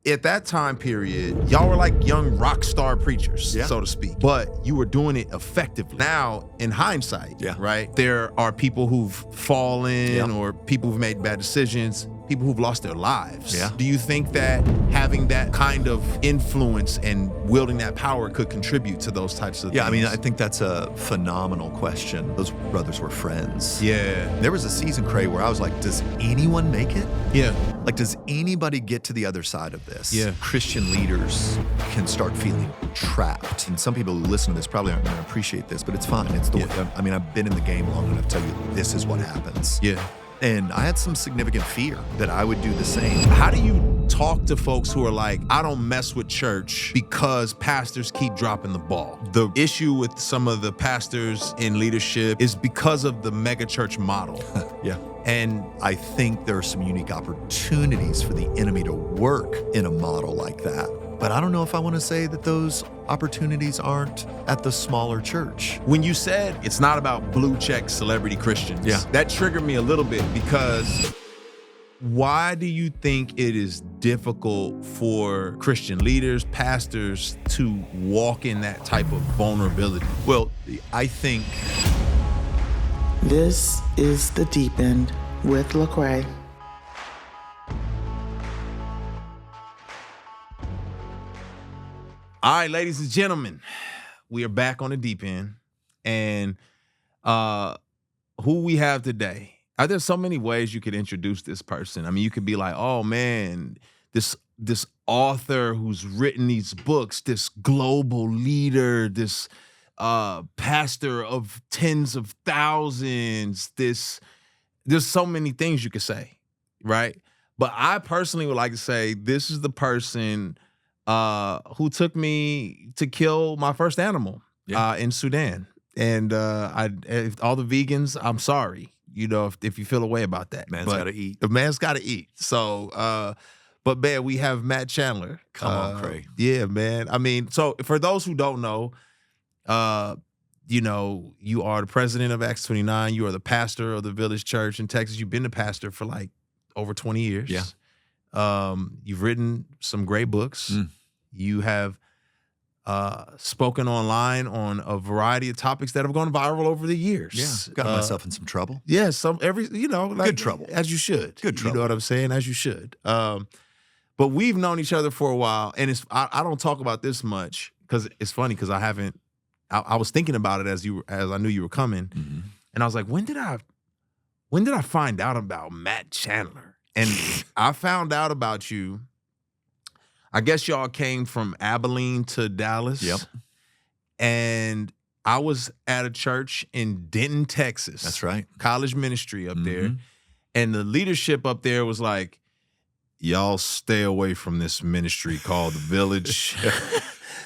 at that time period, y'all were like young rock star preachers, so to speak, but you were doing it effectively. Now, in hindsight, right, there are people who've fallen or people who've made bad decisions, people who've lost their lives. Do you think that having that kind of influence and wielding that power could contribute to those types of things? I mean, I think that's a phenomenal question. Those brothers were friends. There was a season, Cray, where I was like, does anyone make it? Like, does anybody get to the other side of this? Christian leaders can start feeling trapped. And some people who listen to this probably aren't going to appreciate this, but it's fine. It's the way. I mean, I've been in the game long enough to tell you this is what happens. And I had some significant fear that I would do the same. How do you talk to folks who are like, I don't mess with church because pastors keep dropping the ball? The issue with some of the pastors in leadership is because of the megachurch model. And I think there are some unique opportunities for the enemy to work in a model like that. But I don't know if I want to say that those opportunities aren't at the smaller church. When you said it's not about blue check celebrity Christians, that triggered me a little bit, because why do you think it is difficult for Christian leaders, pastors, to walk in that type of vulnerability? Well, I think... This is The Deep End with Lecrae. All right, ladies and gentlemen, we are back on The Deep End. And who we have today, there's so many ways you could introduce this person. I mean, you could be like, oh man, this author who's written these books, this global leader, this pastor of tens of thousands, there's so many things you could say, right? But I personally would like to say this is the person who took me to kill my first animal in Sudan. And if all the vegans, I'm sorry, you know, if you feel a way about that. Man's got to eat. The man's got to eat. So, but man, we have Matt Chandler. Come on, Cray. Yeah, man. I mean, so for those who don't know, you know, you are the president of Acts 29. You are the pastor of the Village Church in Texas. You've been the pastor for like over 20 years. You've written some great books. You have spoken online on a variety of topics that have gone viral over the years. Got myself in some trouble. Good trouble. As you should. Good trouble. You know what I'm saying? As you should. But we've known each other for a while, and I don't talk about this much because it's funny because I was thinking about it as I knew you were coming, and I was like, when did I find out about Matt Chandler? And I found out about you. I guess y'all came from Abilene to Dallas. And I was at a church in Denton, Texas. That's right. College ministry up there. And the leadership up there was like, y'all stay away from this ministry called The Village.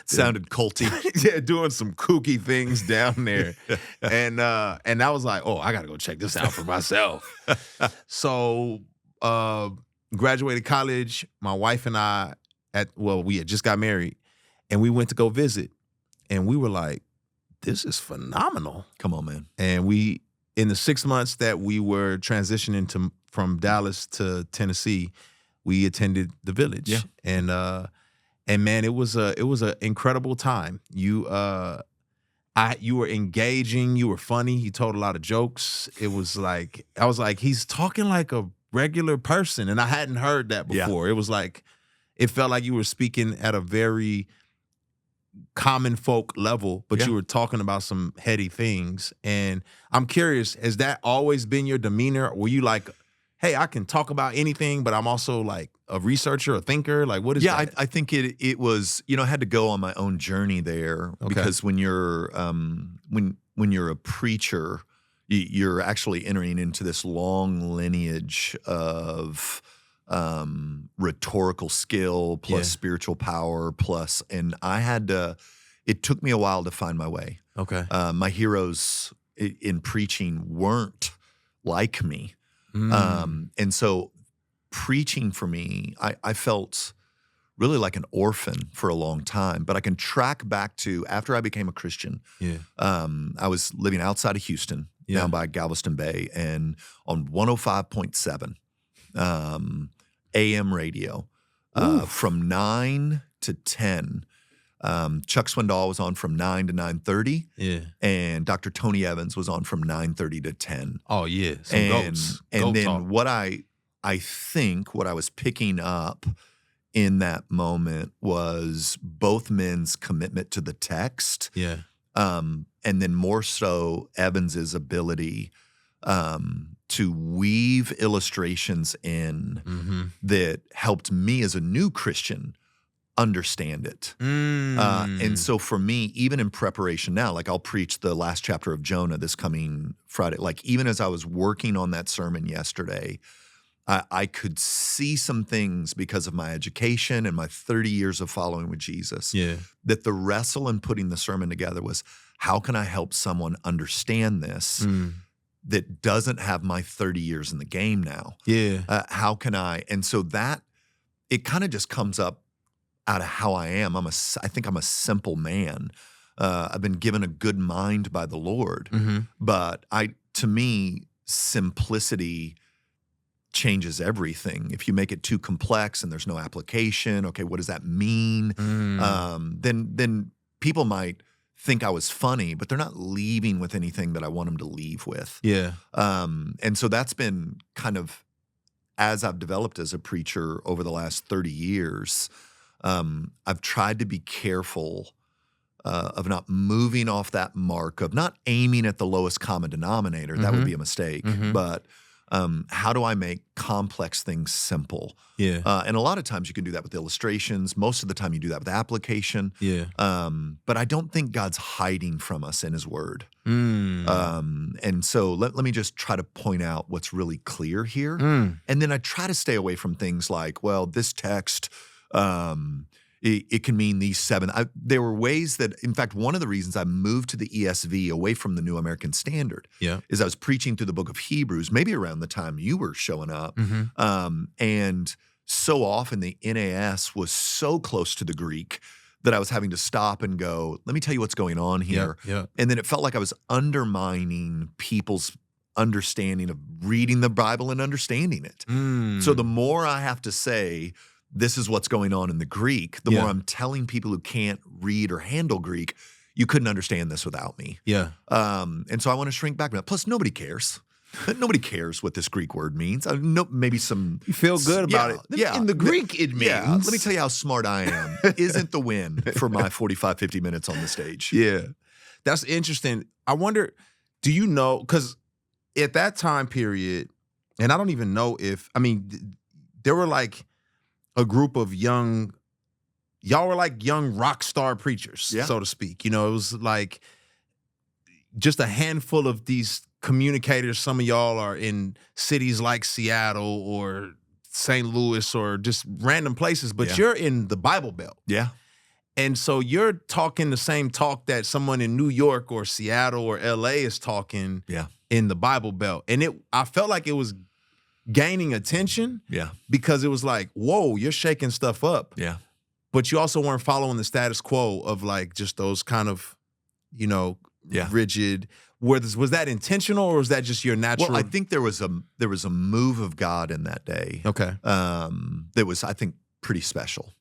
Sounded culty. Doing some kooky things down there. And I was like, oh, I got to go check this out for myself. So graduated college, my wife and I, we had just got married, and we went to go visit, and we were like, this is phenomenal. Come on, man. And in the 6 months that we were transitioning from Dallas to Tennessee, we attended the Village. And man, it was an incredible time. You were engaging, you were funny, you told a lot of jokes. It was like, I was like, he's talking like a regular person, and I hadn't heard that before. It was like, it felt like you were speaking at a very common folk level, but you were talking about some heady things. And I'm curious, has that always been your demeanor? Were you like, hey, I can talk about anything, but I'm also like a researcher, a thinker? Like, what is that? I think it was, I had to go on my own journey there because when you're when you're a preacher, you're actually entering into this long lineage of rhetorical skill plus spiritual power and it took me a while to find my way. My heroes in preaching weren't like me. And so preaching for me, I felt really like an orphan for a long time, but I can track back to after I became a Christian. I was living outside of Houston, down by Galveston Bay, and on 105.7, AM radio, from 9 to 10. Chuck Swindoll was on from 9 to 9:30. Yeah. And Dr. Tony Evans was on from 9:30 to 10. Oh yeah. Some goats. And Goat then talk. what I think what I was picking up in that moment was both men's commitment to the text. Yeah. And then more so Evans's ability to weave illustrations in that helped me as a new Christian understand it. And so for me, even in preparation now, like I'll preach the last chapter of Jonah this coming Friday. Like even as I was working on that sermon yesterday, I could see some things because of my education and my 30 years of following with Jesus. Yeah. That the wrestle in putting the sermon together was, how can I help someone understand this that doesn't have my 30 years in the game now? Yeah. How can I? And so that, it kind of just comes up out of how I am. I think I'm a simple man. I've been given a good mind by the Lord. But to me, simplicity changes everything. If you make it too complex and there's no application, okay, what does that mean? Then people might think I was funny, but they're not leaving with anything that I want them to leave with. Yeah. And so that's been kind of, as I've developed as a preacher over the last 30 years, I've tried to be careful of not moving off that mark, of not aiming at the lowest common denominator. That would be a mistake. But how do I make complex things simple? Yeah. And a lot of times you can do that with illustrations. Most of the time you do that with application. Yeah. But I don't think God's hiding from us in his word. And so let me just try to point out what's really clear here. And then I try to stay away from things like, well, this text, it can mean these 7. There were ways that, in fact, one of the reasons I moved to the ESV away from the New American Standard is I was preaching through the book of Hebrews, maybe around the time you were showing up. And so often the NAS was so close to the Greek that I was having to stop and go, let me tell you what's going on here. And then it felt like I was undermining people's understanding of reading the Bible and understanding it. So the more I have to say, this is what's going on in the Greek, the more I'm telling people who can't read or handle Greek, you couldn't understand this without me. And so I want to shrink back from that. Plus, nobody cares. Nobody cares what this Greek word means. Maybe some... You feel good about it. In the Greek, it means... Yeah, let me tell you how smart I am. Isn't the win for my 45, 50 minutes on the stage. Yeah. That's interesting. I wonder, do you know, because at that time period, and I don't even know if, I mean, there were like a group of y'all were like young rock star preachers, so to speak. You know, it was like just a handful of these communicators. Some of y'all are in cities like Seattle or St. Louis or just random places, but you're in the Bible Belt. And so you're talking the same talk that someone in New York or Seattle or LA is talking in the Bible Belt. And I felt like it was gaining attention because it was like, whoa, you're shaking stuff up. But you also weren't following the status quo of like just those kind of, you know, rigid. Was that intentional or was that just your natural? Well, I think there was a move of God in that day. Okay. That was, I think, pretty special.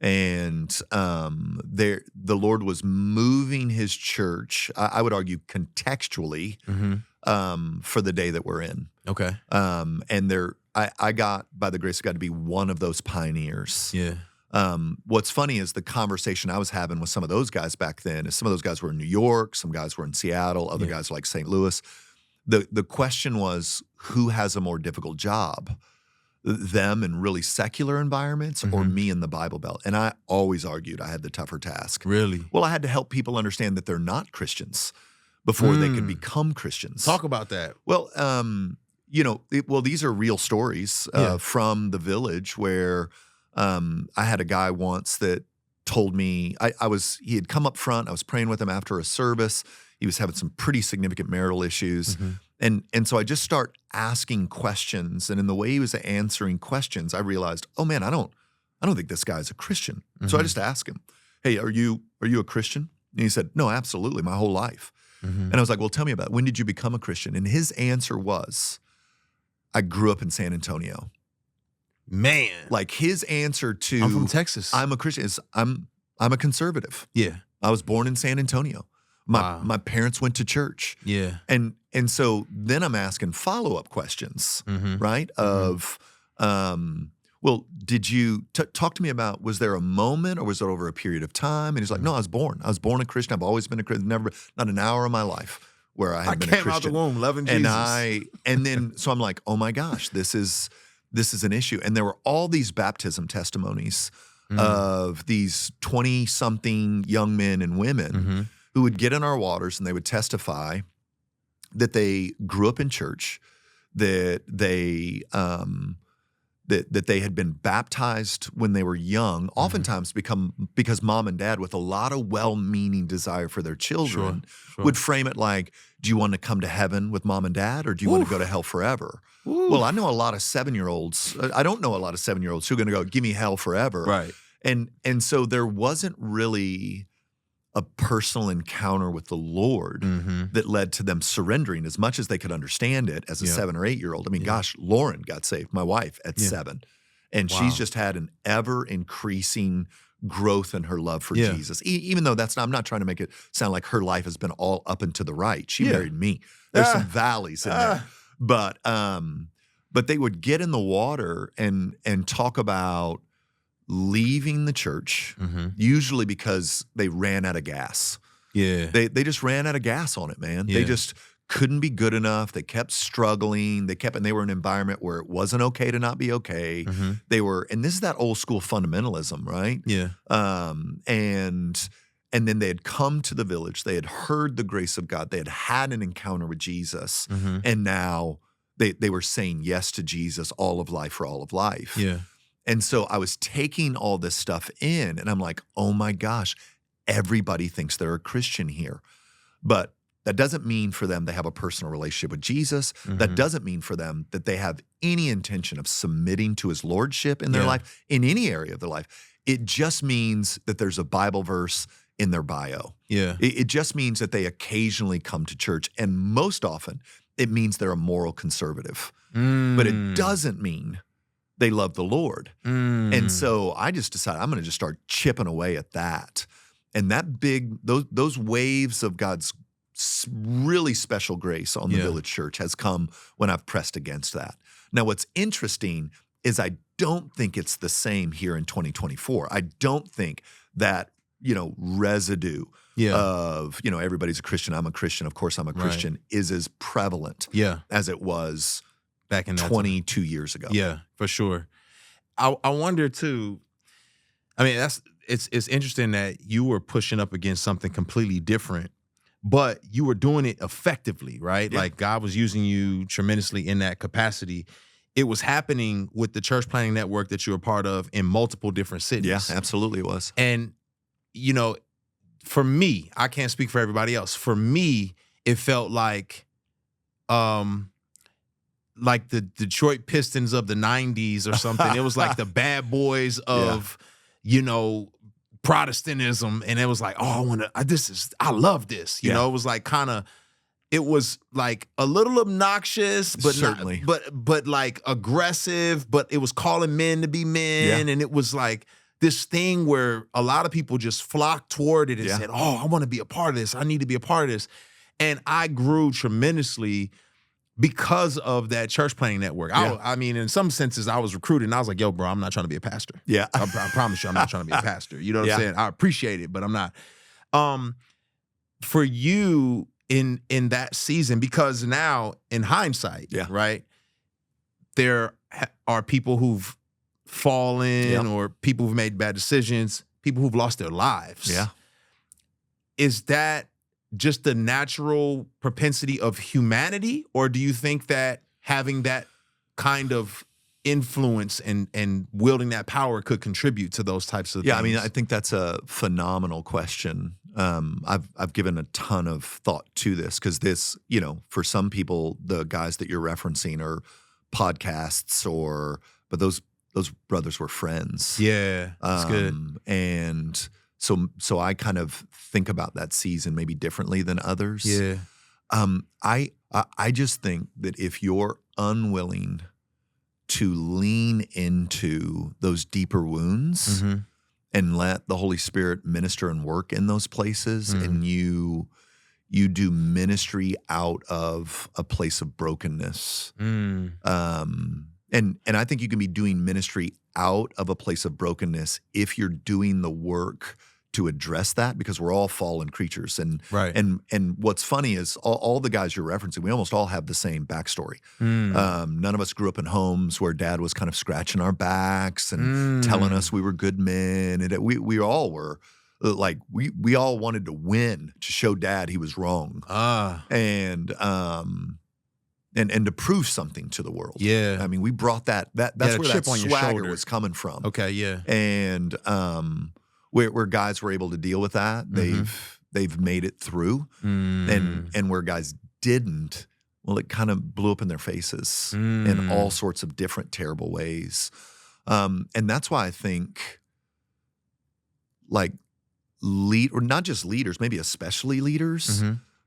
And the Lord was moving his church, I would argue contextually, for the day that we're in. Okay. And I got, by the grace of God, to be one of those pioneers. What's funny is the conversation I was having with some of those guys back then is some of those guys were in New York, some guys were in Seattle, other guys like St. Louis. The question was, who has a more difficult job? Them in really secular environments or me in the Bible Belt? And I always argued I had the tougher task. Really? Well, I had to help people understand that they're not Christians before they could become Christians. Talk about that. Well, you know, these are real stories from the village where I had a guy once that told me, he had come up front, I was praying with him after a service. He was having some pretty significant marital issues. And so I just start asking questions, and in the way he was answering questions, I realized, oh man, I don't think this guy's a Christian. So I just asked him, hey, are you a Christian? And he said, no, absolutely, my whole life. And I was like, well, tell me about it. When did you become a Christian? And his answer was, I grew up in San Antonio. Man. Like his answer to I'm from Texas. I'm a Christian is I'm a conservative. Yeah. I was born in San Antonio. My parents went to church. Yeah. And so then I'm asking follow-up questions, right? Of well, did you talk to me about, was there a moment or was it over a period of time? And he's like, no, I was born a Christian. I've always been a Christian. Never, not an hour of my life where I had been a Christian. I came out the womb loving Jesus. And then, so I'm like, oh my gosh, this is an issue. And there were all these baptism testimonies of these 20-something young men and women who would get in our waters and they would testify that they grew up in church, that they that they had been baptized when they were young, oftentimes because mom and dad, with a lot of well-meaning desire for their children, would frame it like, do you want to come to heaven with mom and dad, or do you want to go to hell forever? Well, I know a lot of 7-year-olds. I don't know a lot of 7-year-olds who are going to go, give me hell forever. Right. And so there wasn't really a personal encounter with the Lord that led to them surrendering as much as they could understand it as a 7 or 8-year-old. I mean, gosh, Lauren got saved, my wife, at 7. And she's just had an ever-increasing growth in her love for Jesus. Even though I'm not trying to make it sound like her life has been all up and to the right. She married me. There's some valleys in there. But they would get in the water and talk about leaving the church, usually because they ran out of gas. Yeah. They just ran out of gas on it, man. They just couldn't be good enough. They kept struggling. And they were in an environment where it wasn't okay to not be okay. And this is that old school fundamentalism, right? Yeah. And then they had come to the village. They had heard the grace of God. They had had an encounter with Jesus. And now they were saying yes to Jesus, all of life for all of life. Yeah. And so I was taking all this stuff in and I'm like, oh my gosh, everybody thinks they're a Christian here. But that doesn't mean for them they have a personal relationship with Jesus. That doesn't mean for them that they have any intention of submitting to his lordship in their life, in any area of their life. It just means that there's a Bible verse in their bio. Yeah. It just means that they occasionally come to church. And most often, it means they're a moral conservative. But it doesn't mean they love the Lord. And so I just decided I'm going to just start chipping away at that. And those waves of God's really special grace on the Village Church has come when I've pressed against that. Now, what's interesting is I don't think it's the same here in 2024. I don't think that, residue of, everybody's a Christian, I'm a Christian, of course I'm a Christian, is as prevalent as it was back in 22 years ago. Yeah, for sure. I wonder too, I mean, it's interesting that you were pushing up against something completely different, but you were doing it effectively, right? Yeah. Like God was using you tremendously in that capacity. It was happening with the church planning network that you were part of in multiple different cities. Yeah, absolutely it was. And, for me, I can't speak for everybody else. For me, it felt like the Detroit Pistons of the 90s or something. It was like the bad boys of, Protestantism. And it was like, oh, I love this. It was like it was like a little obnoxious, but certainly, but like aggressive, but it was calling men to be men. And it was like this thing where a lot of people just flocked toward it and said, oh, I want to be a part of this. I need to be a part of this. And I grew tremendously because of that church planning network. I mean, in some senses, I was recruited and I was like, yo, bro, I'm not trying to be a pastor. Yeah. I promise you, I'm not trying to be a pastor. You know what I'm saying? I appreciate it, but I'm not. For you in that season, because now in hindsight, right, there are people who've fallen or people who've made bad decisions, people who've lost their lives. Yeah. Is that just the natural propensity of humanity, or do you think that having that kind of influence and wielding that power could contribute to those types of things? Yeah, I mean, I think that's a phenomenal question. I've given a ton of thought to this because this, for some people, the guys that you're referencing are podcasts but those brothers were friends. Yeah, that's good. And so I kind of think about that season maybe differently than others. to lean into those deeper wounds and let the Holy Spirit minister and work in those places, and you do ministry out of a place of brokenness. And I think you can be doing ministry out of a place of brokenness if you're doing the work to address that, because we're all fallen creatures. And what's funny is all the guys you're referencing, we almost all have the same backstory. None of us grew up in homes where dad was kind of scratching our backs and telling us we were good men. And we all were like, we all wanted to win to show dad he was wrong. And to prove something to the world. Yeah. I mean, we brought that's where that swagger was coming from. Okay, yeah. And where guys were able to deal with that, they've made it through. And where guys didn't, well, it kind of blew up in their faces in all sorts of different terrible ways. And that's why I think, like, or not just leaders, maybe especially leaders,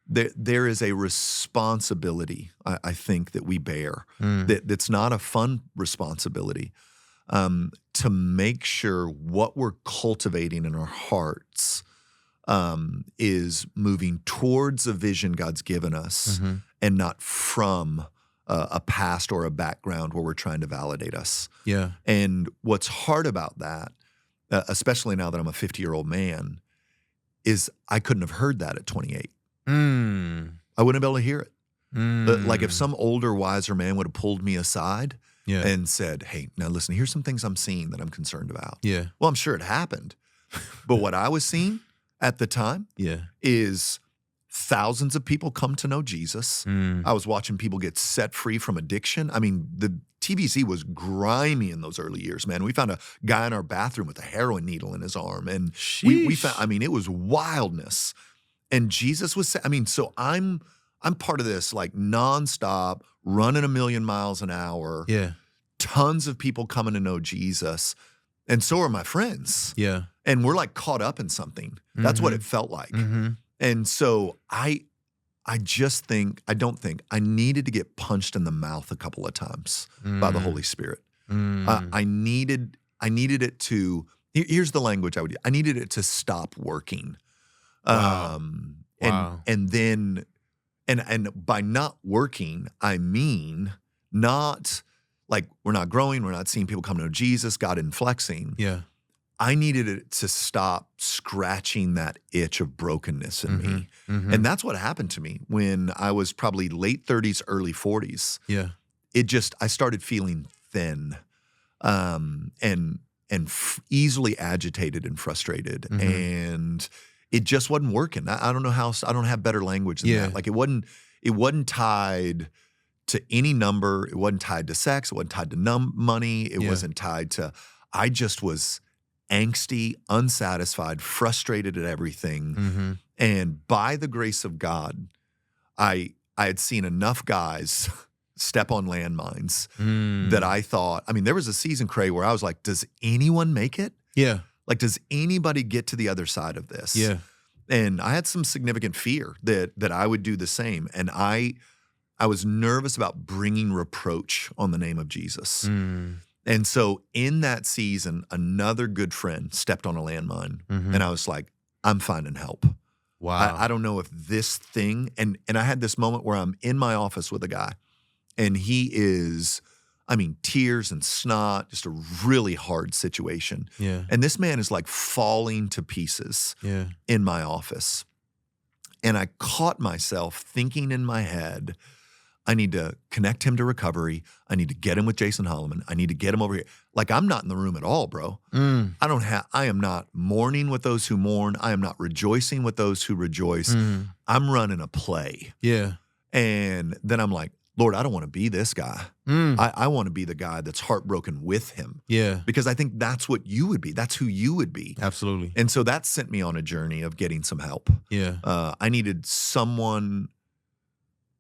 there is a responsibility, I think, that we bear that's not a fun responsibility, to make sure what we're cultivating in our hearts is moving towards a vision God's given us and not from a past or a background where we're trying to validate us. Yeah. And what's hard about that, especially now that I'm a 50-year-old man, is I couldn't have heard that at 28. I wouldn't be able to hear it. Like if some older, wiser man would have pulled me aside and said, hey, now listen, here's some things I'm seeing that I'm concerned about. Yeah. Well, I'm sure it happened. But what I was seeing at the time is thousands of people come to know Jesus. I was watching people get set free from addiction. I mean, the TVC was grimy in those early years, man. We found a guy in our bathroom with a heroin needle in his arm. And we found, I mean, it was wildness. And Jesus was, I mean, so I'm part of this like nonstop, running 1,000,000 miles an hour. Yeah. Tons of people coming to know Jesus. And so are my friends. Yeah. And we're like caught up in something. That's what it felt like. And so I don't think I needed to get punched in the mouth a couple of times by the Holy Spirit. I needed it to, here's the language I would use. I needed it to stop working. And then by not working, I mean not like we're not growing, we're not seeing people come to know Jesus, God inflexing. Yeah. I needed it to stop scratching that itch of brokenness in me. And that's what happened to me when I was probably late 30s, early 40s. Yeah. I started feeling thin and easily agitated and frustrated. And it just wasn't working. I don't know how, I don't have better language than that. Like it wasn't tied to any number. It wasn't tied to sex. It wasn't tied to money. It wasn't tied to, I just was angsty, unsatisfied, frustrated at everything. And by the grace of God, I had seen enough guys step on landmines that I thought, I mean, there was a season, Cray, where I was like, does anyone make it? Yeah. Like, does anybody get to the other side of this? Yeah. And I had some significant fear that I would do the same. And I was nervous about bringing reproach on the name of Jesus. And so in that season, another good friend stepped on a landmine. And I was like, I'm finding help. Wow. I don't know if this thing, and I had this moment where I'm in my office with a guy, and he is, I mean, tears and snot, just a really hard situation. Yeah. And this man is like falling to pieces in my office. And I caught myself thinking in my head, I need to connect him to recovery. I need to get him with Jason Holloman. I need to get him over here. Like, I'm not in the room at all, bro. I am not mourning with those who mourn. I am not rejoicing with those who rejoice. I'm running a play. Yeah. And then I'm like, Lord, I don't want to be this guy. I want to be the guy that's heartbroken with him. Yeah. Because I think that's what you would be. That's who you would be. Absolutely. And so that sent me on a journey of getting some help. Yeah. I needed someone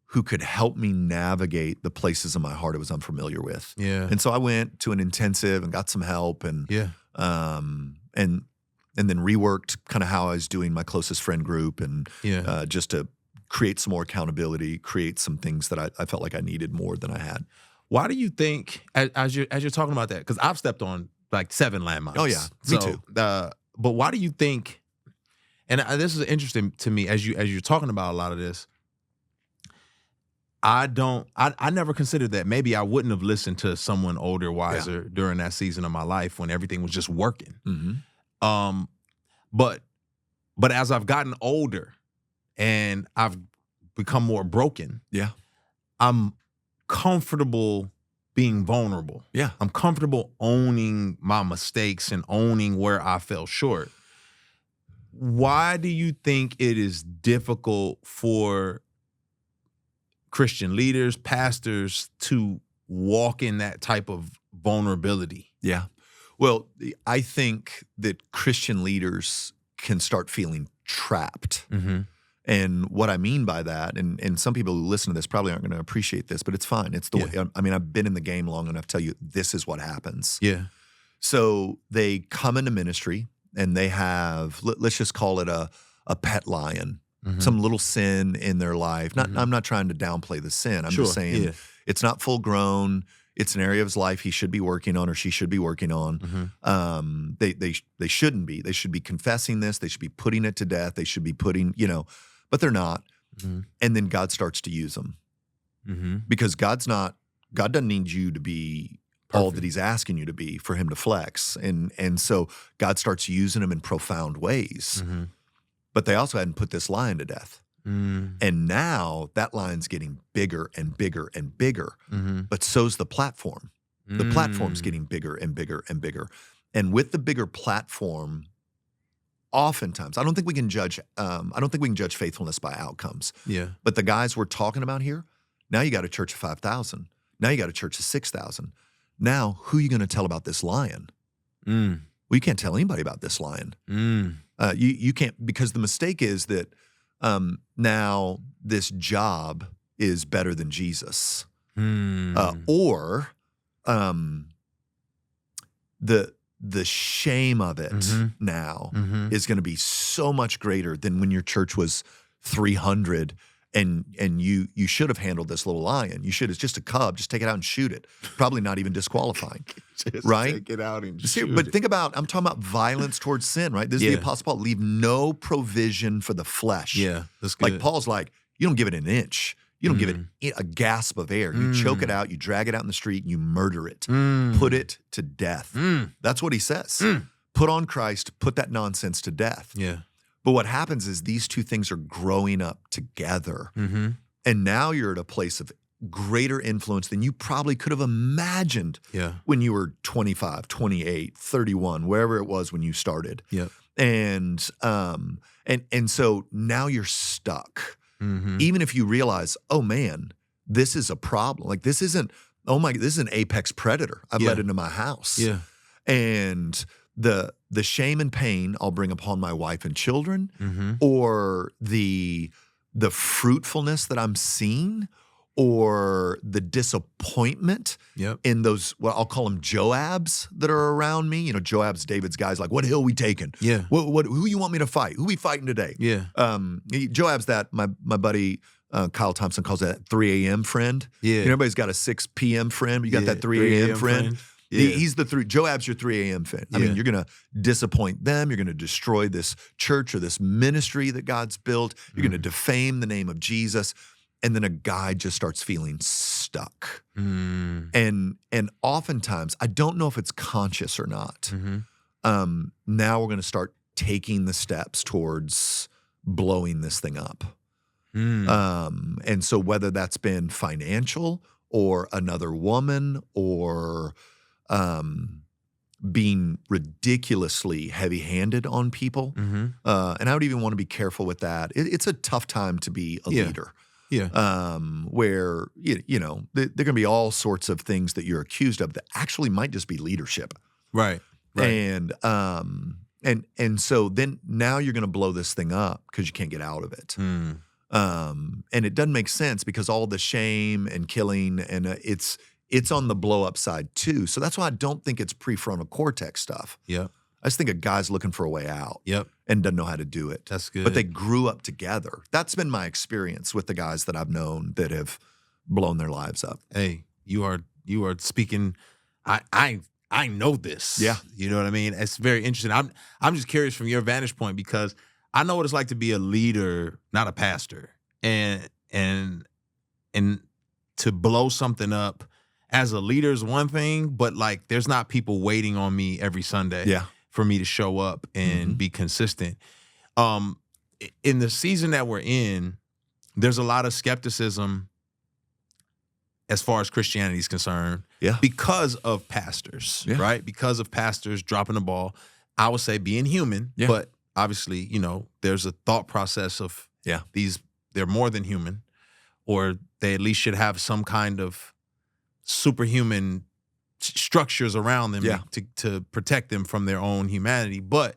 who could help me navigate the places in my heart I was unfamiliar with. Yeah. And so I went to an intensive and got some help and and then reworked kind of how I was doing my closest friend group and just to create some more accountability, create some things that I felt like I needed more than I had. Why do you think, as you're talking about that, because I've stepped on like 7 landmines. Oh yeah, me too. But why do you think? And this is interesting to me as you're talking about a lot of this. I never considered that maybe I wouldn't have listened to someone older, wiser during that season of my life when everything was just working. Mm-hmm. But as I've gotten older and I've become more broken, I'm comfortable being vulnerable. Yeah. I'm comfortable owning my mistakes and owning where I fell short. Why do you think it is difficult for Christian leaders, pastors to walk in that type of vulnerability? Yeah. Well, I think that Christian leaders can start feeling trapped. Mm-hmm. And what I mean by that, and some people who listen to this probably aren't going to appreciate this, but it's fine. It's the way. I mean, I've been in the game long enough to tell you this is what happens. Yeah. So they come into ministry and they have, let's just call it a pet lion, some little sin in their life. I'm not trying to downplay the sin. I'm just saying it's not full grown. It's an area of his life he should be working on or she should be working on. They shouldn't be. They should be confessing this. They should be putting it to death. They should be putting, but they're not. And then God starts to use them because God doesn't need you to be all that he's asking you to be for him to flex. And so God starts using them in profound ways. But they also hadn't put this lion to death. And now that lion's getting bigger and bigger and bigger, but so's the platform. The platform's getting bigger and bigger and bigger. And with the bigger platform, oftentimes, I don't think we can judge faithfulness by outcomes. Yeah. But the guys we're talking about here, now you got a church of 5,000. Now you got a church of 6,000. Now, who are you going to tell about this lion? Well, you can't tell anybody about this lion. You can't, because the mistake is that now this job is better than Jesus. Or the shame of it now is going to be so much greater than when your church was 300 and you should have handled this little lion. You should. It's just a cub. Just take it out and shoot it. Probably not even disqualifying. Right? Take it out and See, shoot but it. think about, I'm talking about violence towards sin, right? This is the Apostle Paul. Leave no provision for the flesh. Yeah, that's good. Like Paul's like, you don't give it an inch. You don't give it a gasp of air. You choke it out. You drag it out in the street and you murder it. Put it to death. That's what he says. Put on Christ. Put that nonsense to death. Yeah. But what happens is these two things are growing up together. And now you're at a place of greater influence than you probably could have imagined when you were 25, 28, 31, wherever it was when you started. Yeah. And so now you're stuck. Even if you realize, oh man, this is a problem. Like this isn't, this is an apex predator I've let into my house. Yeah. And the shame and pain I'll bring upon my wife and children, or the fruitfulness that I'm seeing, or the disappointment in those, well, I'll call them Joabs that are around me. Joab's David's guys like, what hill we taking? Yeah. Who you want me to fight? Who we fighting today? Yeah. Joab's that, my buddy Kyle Thompson calls that 3 a.m. friend. Yeah. Everybody's got a 6 p.m. friend, but you got that 3 a.m. friend. Yeah. He's Joab's your 3 a.m. fan. I mean, you're going to disappoint them. You're going to destroy this church or this ministry that God's built. You're going to defame the name of Jesus. And then a guy just starts feeling stuck. And oftentimes, I don't know if it's conscious or not. Now we're going to start taking the steps towards blowing this thing up. And so whether that's been financial or another woman or being ridiculously heavy-handed on people. And I would even want to be careful with that. It's a tough time to be a leader. Yeah. Where, there are going to be all sorts of things that you're accused of that actually might just be leadership. Right. And so then now you're going to blow this thing up because you can't get out of it. And it doesn't make sense because all the shame and killing and it's on the blow up side too. So that's why I don't think it's prefrontal cortex stuff. Yeah. I just think a guy's looking for a way out. And doesn't know how to do it. That's good. But they grew up together. That's been my experience with the guys that I've known that have blown their lives up. Hey, you are you are speaking. I know this. Yeah. You know what I mean? It's very interesting. I'm just curious from your vantage point, because I know what it's like to be a leader, not a pastor, and to blow something up as a leader is one thing, but like there's not people waiting on me every Sunday for me to show up and be consistent. In the season that we're in, there's a lot of skepticism as far as Christianity is concerned, because of pastors, right? Because of pastors dropping the ball. I would say being human, but obviously, you know, there's a thought process of they're more than human, or they at least should have some kind of superhuman structures around them to protect them from their own humanity. But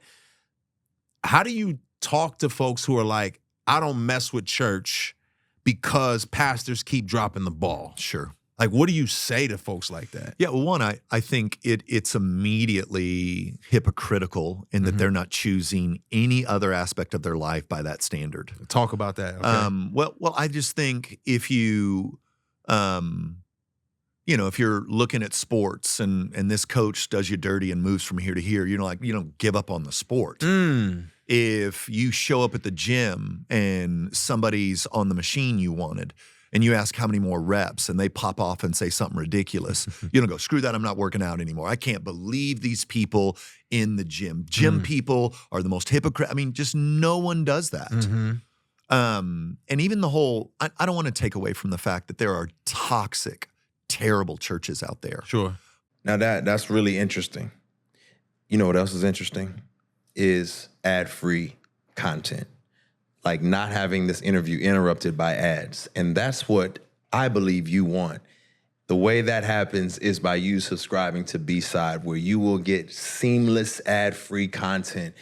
how do you talk to folks who are like, I don't mess with church because pastors keep dropping the ball? Sure. Like, what do you say to folks like that? Yeah, well, one, I think it's immediately hypocritical in that they're not choosing any other aspect of their life by that standard. Talk about that. Okay. Well, I just think if you, if you're looking at sports and this coach does you dirty and moves from here to here, you don't give up on the sport. If you show up at the gym and somebody's on the machine you wanted, and you ask how many more reps, and they pop off and say something ridiculous, you don't go, screw that, I'm not working out anymore. I can't believe these people in the gym. Gym people are the most hypocrite. I mean, just no one does that. And even the whole, I don't want to take away from the fact that there are toxic, terrible churches out there. Sure. Now that's really interesting. You know what else is interesting? Is ad-free content. Like not having this interview interrupted by ads. And that's what I believe you want. The way that happens is by you subscribing to BSIDE, where you will get seamless ad-free content,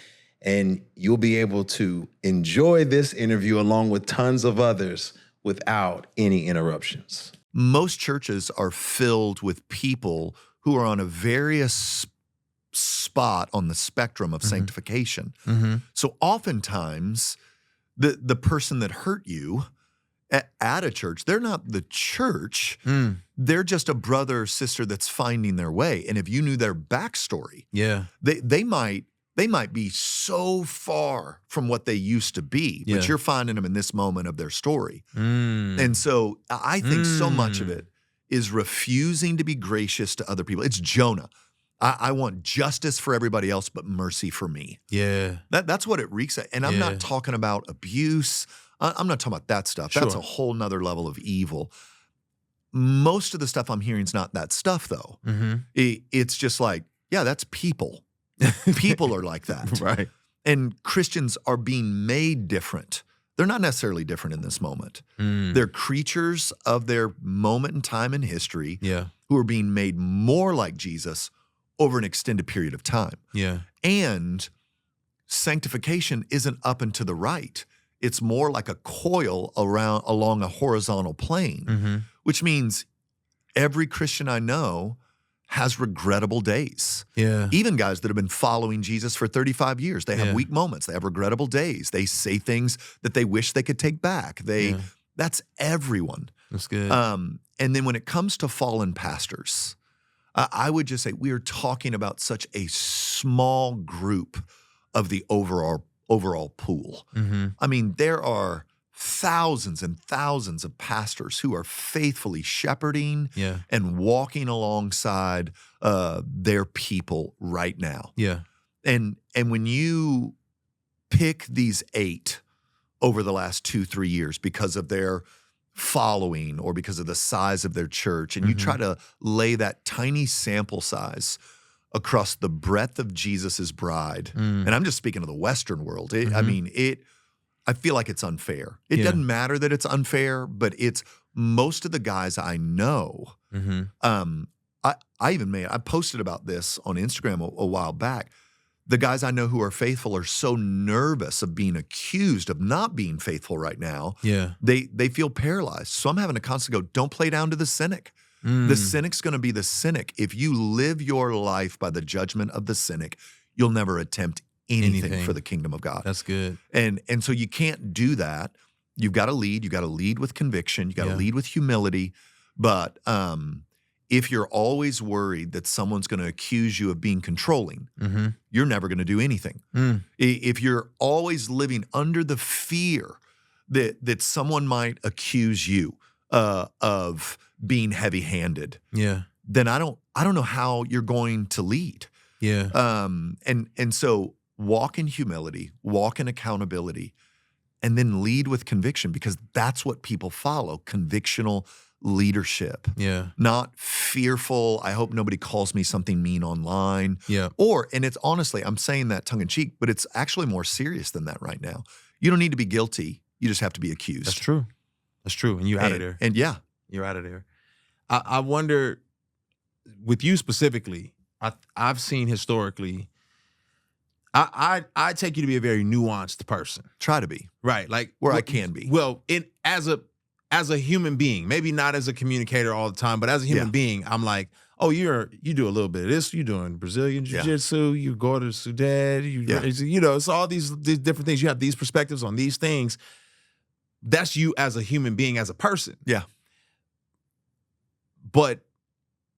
and you'll be able to enjoy this interview along with tons of others without any interruptions. Most churches are filled with people who are on a various spot on the spectrum of sanctification. So oftentimes, the person that hurt you at a church, they're not the church. They're just a brother or sister that's finding their way. And if you knew their backstory, they might be so far from what they used to be, but you're finding them in this moment of their story. And so I think so much of it is refusing to be gracious to other people. It's Jonah. I want justice for everybody else, but mercy for me. Yeah. That's what it reeks at. And I'm not talking about abuse. I'm not talking about that stuff. Sure. That's a whole nother level of evil. Most of the stuff I'm hearing is not that stuff, though. It's just like, that's people. People are like that. Right. And Christians are being made different. They're not necessarily different in this moment. They're creatures of their moment in time in history who are being made more like Jesus over an extended period of time. And sanctification isn't up and to the right. It's more like a coil along a horizontal plane, which means every Christian I know has regrettable days. Even guys that have been following Jesus for 35 years, they have weak moments. They have regrettable days. They say things that they wish they could take back. That's everyone. That's good. And then when it comes to fallen pastors, I would just say we are talking about such a small group of the overall pool. I mean, there are thousands and thousands of pastors who are faithfully shepherding and walking alongside their people right now. And when you pick these 8 over the last 2-3 years because of their following or because of the size of their church, and you try to lay that tiny sample size across the breadth of Jesus's bride, and I'm just speaking of the Western world. I feel like it's unfair. It doesn't matter that it's unfair, but it's most of the guys I know. I posted about this on Instagram a while back. The guys I know who are faithful are so nervous of being accused of not being faithful right now. They feel paralyzed. So I'm having to constantly go, don't play down to the cynic. The cynic's going to be the cynic. If you live your life by the judgment of the cynic, you'll never attempt anything for the kingdom of God. That's good. And so you can't do that. You've got to lead. You got to lead with conviction. You got to lead with humility. But if you're always worried that someone's going to accuse you of being controlling, Mm-hmm. you're never going to do anything. Mm. If you're always living under the fear that someone might accuse you of being heavy-handed, Yeah. then I don't know how you're going to lead. Yeah. And so walk in humility, walk in accountability, and then lead with conviction, because that's what people follow, convictional leadership. Yeah. Not fearful, I hope nobody calls me something mean online. Yeah. And it's honestly, I'm saying that tongue in cheek, but it's actually more serious than that right now. You don't need to be guilty. You just have to be accused. That's true. That's true. And you're out of there. And yeah. You're out of there. I wonder, with you specifically, I've seen historically, I take you to be a very nuanced person. Try to be. Right. Like Where I can be. Well, as a human being, maybe not as a communicator all the time, but as a human Yeah. being, I'm like, oh, you do a little bit of this, you're doing Brazilian jiu-jitsu, you go to Sudan, it's all these different things. You have these perspectives on these things. That's you as a human being, as a person. Yeah. But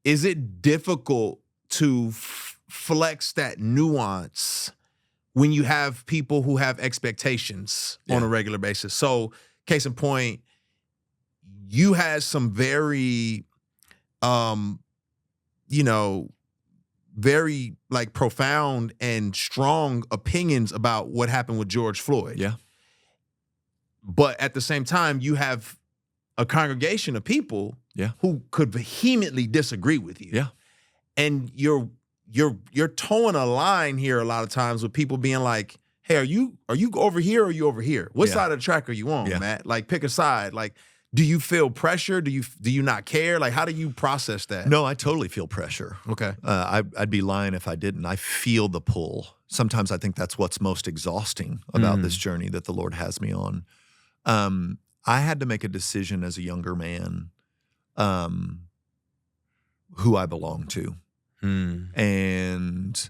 is it difficult to flex that nuance when you have people who have expectations on a regular basis? So, case in point, you had some very, very like profound and strong opinions about what happened with George Floyd. Yeah. But at the same time, you have a congregation of people who could vehemently disagree with you. Yeah. And you're towing a line here a lot of times with people being like, hey, are you over here or are you over here? What side of the track are you on, Matt? Like, pick a side. Like, do you feel pressure? Do you not care? Like, how do you process that? No, I totally feel pressure. Okay. I'd be lying if I didn't. I feel the pull. Sometimes I think that's what's most exhausting about this journey that the Lord has me on. I had to make a decision as a younger man who I belong to. And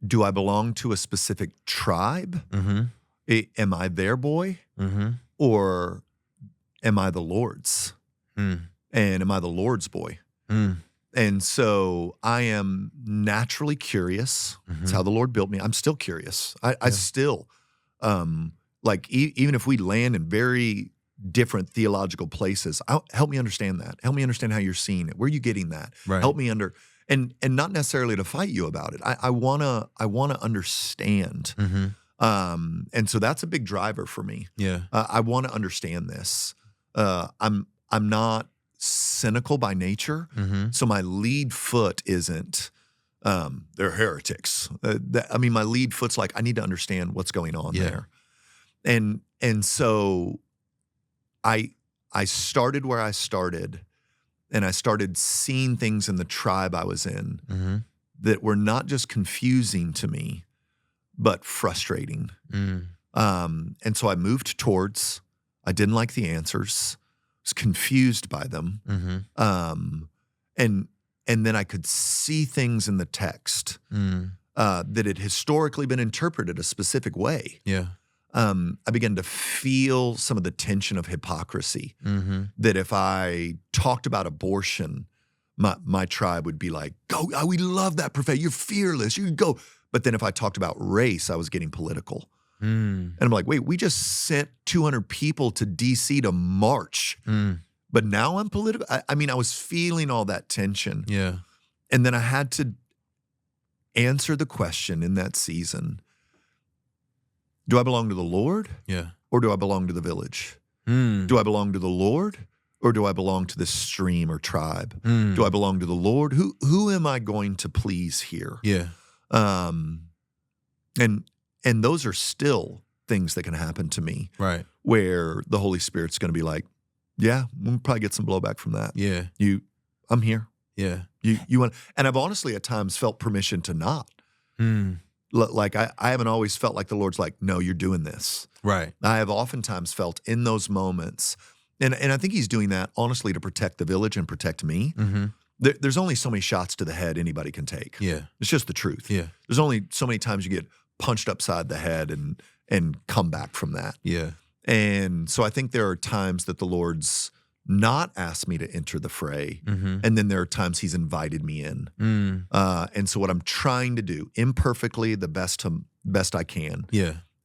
do I belong to a specific tribe? Am I their boy? Or am I the Lord's? And am I the Lord's boy? And so I am naturally curious. That's how the Lord built me. I'm still curious. I still, even if we land in very different theological places, help me understand that. Help me understand how you're seeing it. Where are you getting that? Right. Help me and not necessarily to fight you about it. I wanna understand. And so that's a big driver for me. Yeah. I want to understand this. I'm not cynical by nature, so my lead foot isn't they're heretics. My lead foot's like, I need to understand what's going on there. And so I started where I started, and I started seeing things in the tribe I was in that were not just confusing to me, but frustrating. And so I moved towards, I didn't like the answers, was confused by them. And then I could see things in the text that had historically been interpreted a specific way. Yeah. I began to feel some of the tension of hypocrisy, that if I talked about abortion, my tribe would be like, go, we love that prophet, you're fearless, you go. But then if I talked about race, I was getting political. And I'm like, wait, we just sent 200 people to DC to march, but now I'm political. I was feeling all that tension. Yeah. And then I had to answer the question in that season, do I belong to the Lord? Yeah. Or do I belong to the village? Do I belong to the Lord? Or do I belong to this stream or tribe? Do I belong to the Lord? Who am I going to please here? Yeah. And those are still things that can happen to me. Right. Where the Holy Spirit's going to be like, yeah, we'll probably get some blowback from that. Yeah. I'm here. Yeah. You want, and I've honestly at times felt permission to not. Like I haven't always felt like the Lord's like, no, you're doing this. Right. I have oftentimes felt in those moments, and I think he's doing that honestly to protect the village and protect me. There's only so many shots to the head anybody can take. Yeah. It's just the truth. Yeah. There's only so many times you get punched upside the head and come back from that. Yeah. And so I think there are times that the Lord's not asked me to enter the fray. And then there are times he's invited me in. And so what I'm trying to do, imperfectly, the best I can,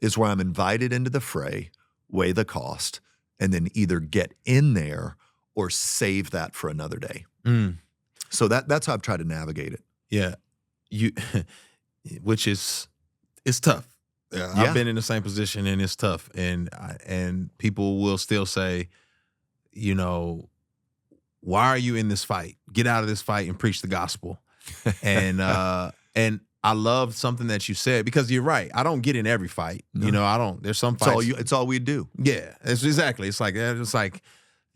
is where I'm invited into the fray, weigh the cost, and then either get in there or save that for another day. So that's how I've tried to navigate it. Yeah. Which is, it's tough. Yeah. I've been in the same position, and it's tough. And people will still say, you know, why are you in this fight? Get out of this fight and preach the gospel. And I love something that you said, because you're right. I don't get in every fight. No. You know, I don't. There's some fights. It's all we do. Yeah, exactly. It's like,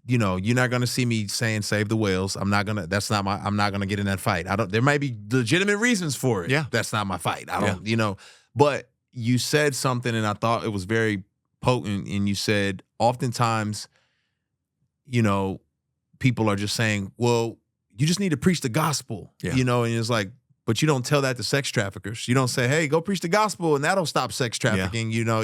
you know, you're not gonna see me saying save the whales. I'm not gonna get in that fight. There may be legitimate reasons for it. Yeah. That's not my fight. I don't, you know, but you said something, and I thought it was very potent. And you said, oftentimes, you know, people are just saying, well, you just need to preach the gospel, you know, and it's like, but you don't tell that to sex traffickers. You don't say, hey, go preach the gospel and that'll stop sex trafficking. You know,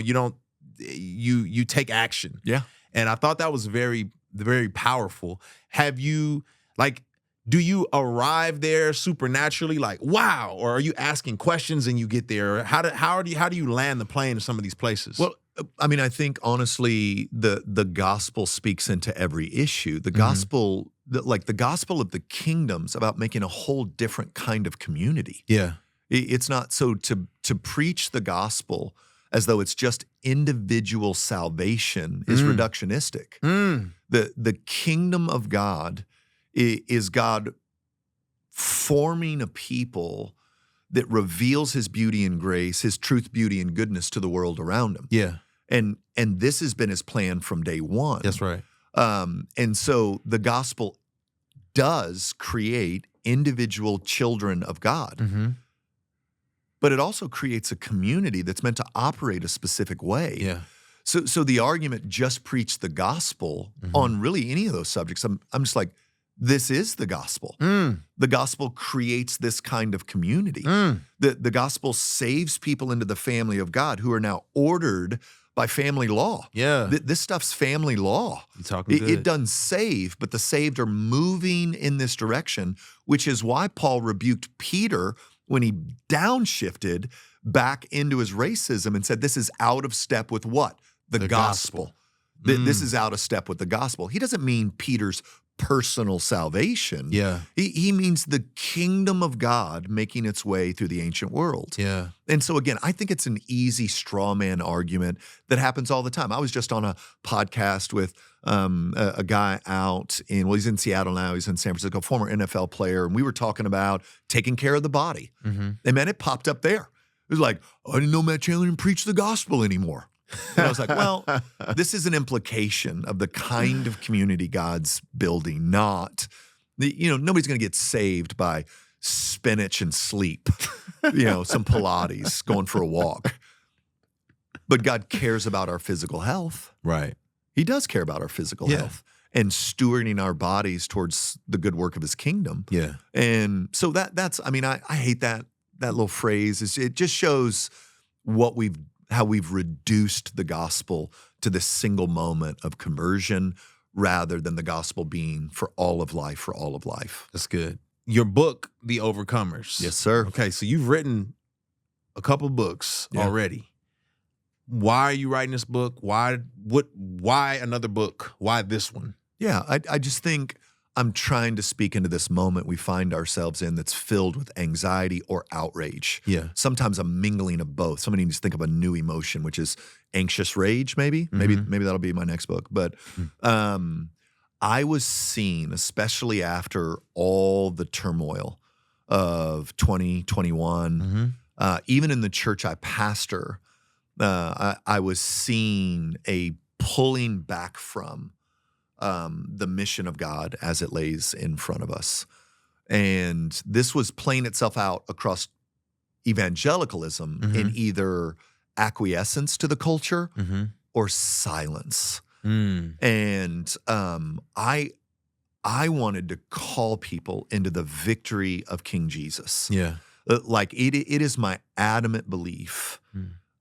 you take action. Yeah. And I thought that was very, very powerful. Have you, like, do you arrive there supernaturally, like, wow, or are you asking questions and you get there? How do you land the plane in some of these places? Well, I mean, I think honestly, the gospel speaks into every issue. The gospel, the gospel of the kingdom's about making a whole different kind of community. Yeah. It's not so to preach the gospel as though it's just individual salvation is reductionistic. The kingdom of God is God forming a people that reveals his beauty and grace, his truth, beauty, and goodness to the world around him. Yeah. And this has been his plan from day one. That's right. And so the gospel does create individual children of God. But it also creates a community that's meant to operate a specific way. Yeah. So the argument, just preach the gospel on really any of those subjects, I'm just like, this is the gospel. The gospel creates this kind of community. The gospel saves people into the family of God who are now ordered by family law. Yeah. This stuff's family law. You're talking good. It doesn't save, but the saved are moving in this direction, which is why Paul rebuked Peter when he downshifted back into his racism and said, this is out of step with what? The gospel. This is out of step with the gospel. He doesn't mean Peter's personal salvation. Yeah. He means the kingdom of God making its way through the ancient world. Yeah. And so again, I think it's an easy straw man argument that happens all the time. I was just on a podcast with a guy out he's in Seattle now, he's in San Francisco, former NFL player, and we were talking about taking care of the body. And man, it popped up there. It was like, I didn't know Matt Chandler didn't preach the gospel anymore. And I was like, well, this is an implication of the kind of community God's building, not, nobody's going to get saved by spinach and sleep, some Pilates, going for a walk. But God cares about our physical health. Right. He does care about our physical health and stewarding our bodies towards the good work of his kingdom. Yeah. And so that's, I mean, I hate that little phrase. It just shows how we've reduced the gospel to this single moment of conversion rather than the gospel being for all of life, for all of life. That's good. Your book, The Overcomers. Yes, sir. Okay, so you've written a couple books already. Why are you writing this book? Why another book? Why this one? Yeah, I just think I'm trying to speak into this moment we find ourselves in that's filled with anxiety or outrage. Yeah. Sometimes a mingling of both. Somebody needs to think of a new emotion, which is anxious rage, maybe. Maybe that'll be my next book. But I was seeing, especially after all the turmoil of 2021, even in the church I pastor, I was seeing a pulling back from the mission of God as it lays in front of us. And this was playing itself out across evangelicalism in either acquiescence to the culture or silence. And I wanted to call people into the victory of King Jesus. Yeah. Like it is my adamant belief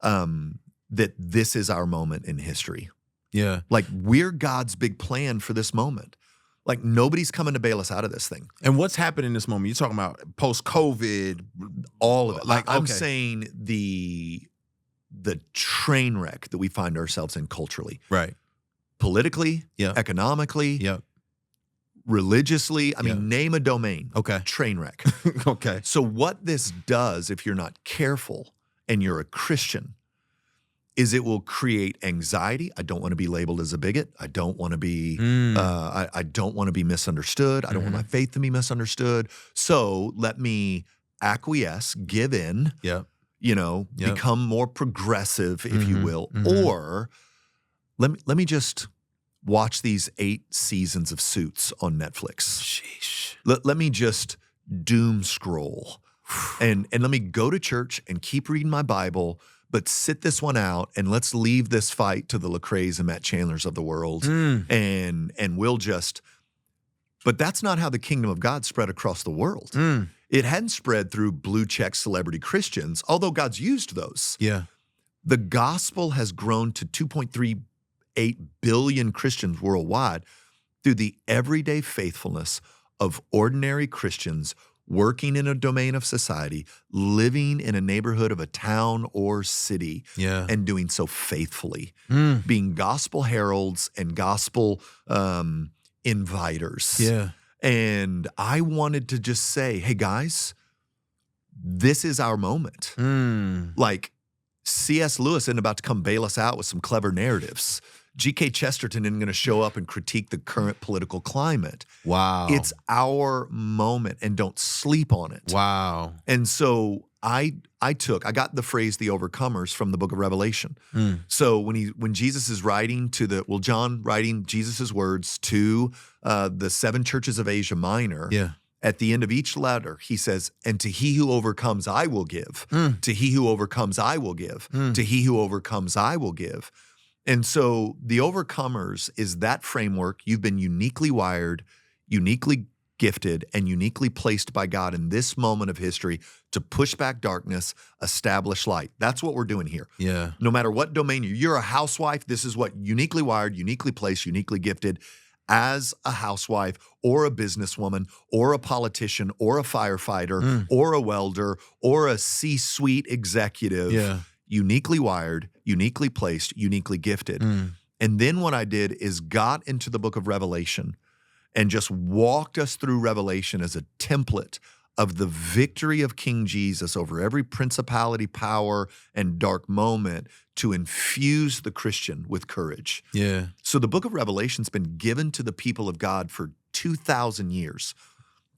that this is our moment in history. Yeah. Like we're God's big plan for this moment. Like nobody's coming to bail us out of this thing. And what's happened in this moment? You're talking about post-COVID, All of it. Like, I'm okay. saying the train wreck that we find ourselves in culturally, right? Politically, Yeah. economically, Yep. religiously. I mean, name a domain. Okay. Train wreck. Okay. So what this does, if you're not careful and you're a Christian, is it will create anxiety. I don't want to be labeled as a bigot. I don't want to be. I don't want to be misunderstood. I don't want my faith to be misunderstood. So let me acquiesce, give in. Yeah. Become more progressive, if you will, or let me just watch these 8 seasons of Suits on Netflix. Sheesh. Let me just doom scroll, and let me go to church and keep reading my Bible. But sit this one out, and let's leave this fight to the Lecraes and Matt Chandlers of the world, and we'll just. But that's not how the kingdom of God spread across the world. It hadn't spread through blue check celebrity Christians, although God's used those. Yeah. The gospel has grown to 2.38 billion Christians worldwide through the everyday faithfulness of ordinary Christians working in a domain of society, living in a neighborhood of a town or city, and doing so faithfully, being gospel heralds and gospel inviters. Yeah. And I wanted to just say, hey guys, this is our moment. Like C.S. Lewis isn't about to come bail us out with some clever narratives. G.K. Chesterton isn't going to show up and critique the current political climate. Wow. It's our moment, and don't sleep on it. Wow. And so I got the phrase "the overcomers" from the book of Revelation. So when Jesus is writing to John writing Jesus's words to the 7 churches of Asia Minor. Yeah. At the end of each letter, he says, "And to he who overcomes, I will give. To he who overcomes, I will give. To he who overcomes, I will give." And so the overcomers is that framework. You've been uniquely wired, uniquely gifted, and uniquely placed by God in this moment of history to push back darkness, establish light. That's what we're doing here. Yeah. No matter what domain you're a housewife, this is what uniquely wired, uniquely placed, uniquely gifted as a housewife or a businesswoman or a politician or a firefighter or a welder or a C-suite executive. Yeah. Uniquely wired, uniquely placed, uniquely gifted. And then what I did is got into the book of Revelation and just walked us through Revelation as a template of the victory of King Jesus over every principality, power, and dark moment to infuse the Christian with courage. Yeah. So the book of Revelation's been given to the people of God for 2,000 years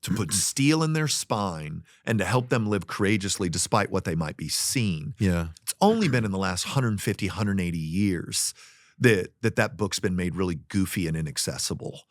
to put steel in their spine and to help them live courageously despite what they might be seeing. Yeah. It's only been in the last 150, 180 years that book's been made really goofy and inaccessible.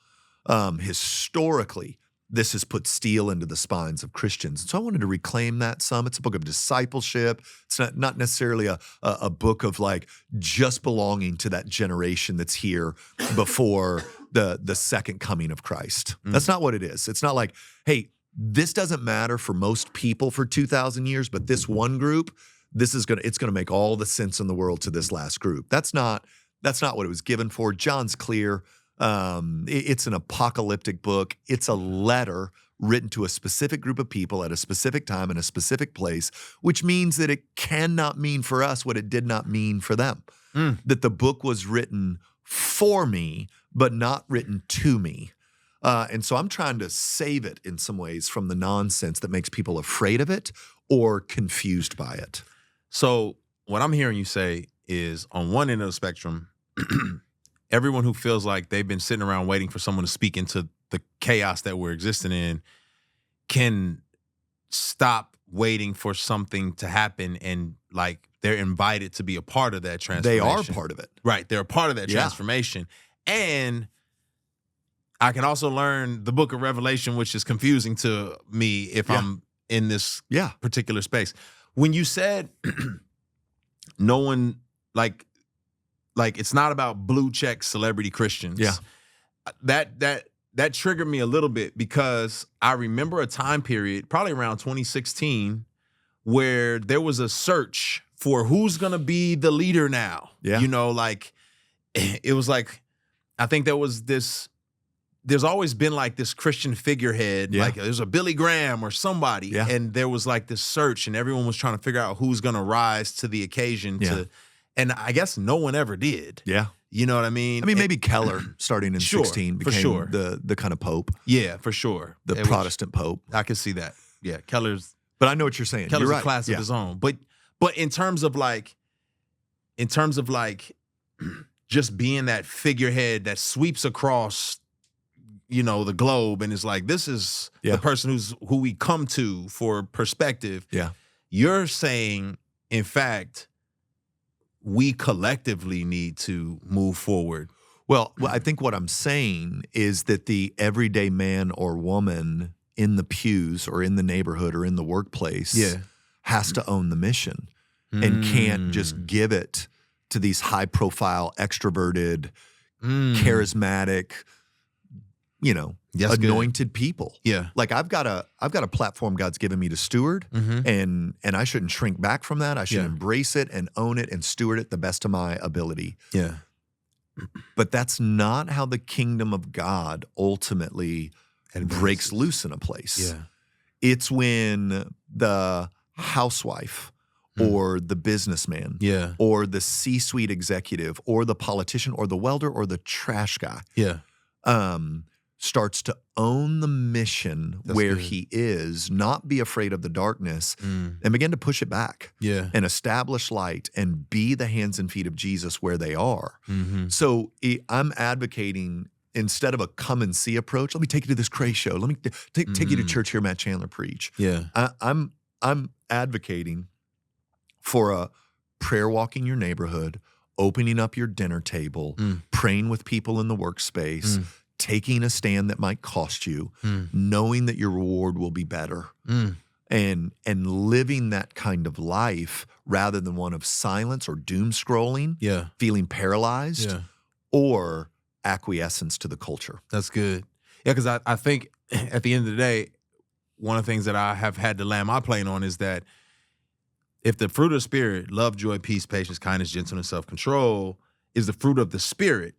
Historically, this has put steel into the spines of Christians. And so I wanted to reclaim that some. It's a book of discipleship. It's not necessarily a book of like just belonging to that generation that's here before the second coming of Christ. That's not what it is. It's not like, hey, this doesn't matter for most people for 2,000 years, but this one group, it's gonna make all the sense in the world to this last group. That's not what it was given for. John's clear. It's an apocalyptic book. It's a letter written to a specific group of people at a specific time in a specific place, which means that it cannot mean for us what it did not mean for them. That the book was written for me, but not written to me. And so I'm trying to save it in some ways from the nonsense that makes people afraid of it or confused by it. So what I'm hearing you say is on one end of the spectrum, everyone who feels like they've been sitting around waiting for someone to speak into the chaos that we're existing in can stop waiting for something to happen and like they're invited to be a part of that transformation. They are part of it. Right. They're a part of that transformation. And I can also learn the book of Revelation, which is confusing to me if I'm in this particular space. When you said no one like it's not about blue check celebrity Christians. Yeah. That triggered me a little bit because I remember a time period, probably around 2016, where there was a search for who's gonna be the leader now. Yeah. You know, like it was like I think there was this there's always been like this Christian figurehead, Yeah. like there's a Billy Graham or somebody, Yeah. and there was like this search, and everyone was trying to figure out who's gonna rise to the occasion. Yeah. And I guess no one ever did. Yeah. You know what I mean? I mean, maybe Keller, starting in Sure, 16, for became sure. the kind of pope, Yeah, for sure. the It was- Protestant pope. I can see that. Yeah, Keller's But I know what you're saying. Keller's You're a right. class Yeah. of his own. But in terms of like just being that figurehead that sweeps across, the globe and is like, this is Yeah. the person who we come to for perspective. Yeah. You're saying, in fact, we collectively need to move forward. Well, I think what I'm saying is that the everyday man or woman in the pews or in the neighborhood or in the workplace has to own the mission and can't just give it to these high-profile, extroverted, charismatic, That's good. anointed people. Yeah. Like I've got a platform God's given me to steward, and I shouldn't shrink back from that. I should Yeah. embrace it and own it and steward it the best of my ability. Yeah. But that's not how the kingdom of God ultimately breaks loose in a place. Yeah. It's when the housewife or the businessman Yeah. or the C-suite executive or the politician or the welder or the trash guy Yeah. starts to own the mission That's where good. he is, not be afraid of the darkness, and begin to push it back Yeah. and establish light and be the hands and feet of Jesus where they are. Mm-hmm. So I'm advocating, instead of a come and see approach, let me take you to this Lecrae show. Let me take you to church, hear Matt Chandler preach. Yeah. I'm advocating for a prayer walking your neighborhood, opening up your dinner table, praying with people in the workspace, taking a stand that might cost you, knowing that your reward will be better, and living that kind of life rather than one of silence or doom scrolling, Yeah. feeling paralyzed, Yeah. or acquiescence to the culture. That's good. Yeah, because I think at the end of the day, one of the things that I have had to land my plane on is that if the fruit of the Spirit, love, joy, peace, patience, kindness, gentleness, self-control, is the fruit of the Spirit,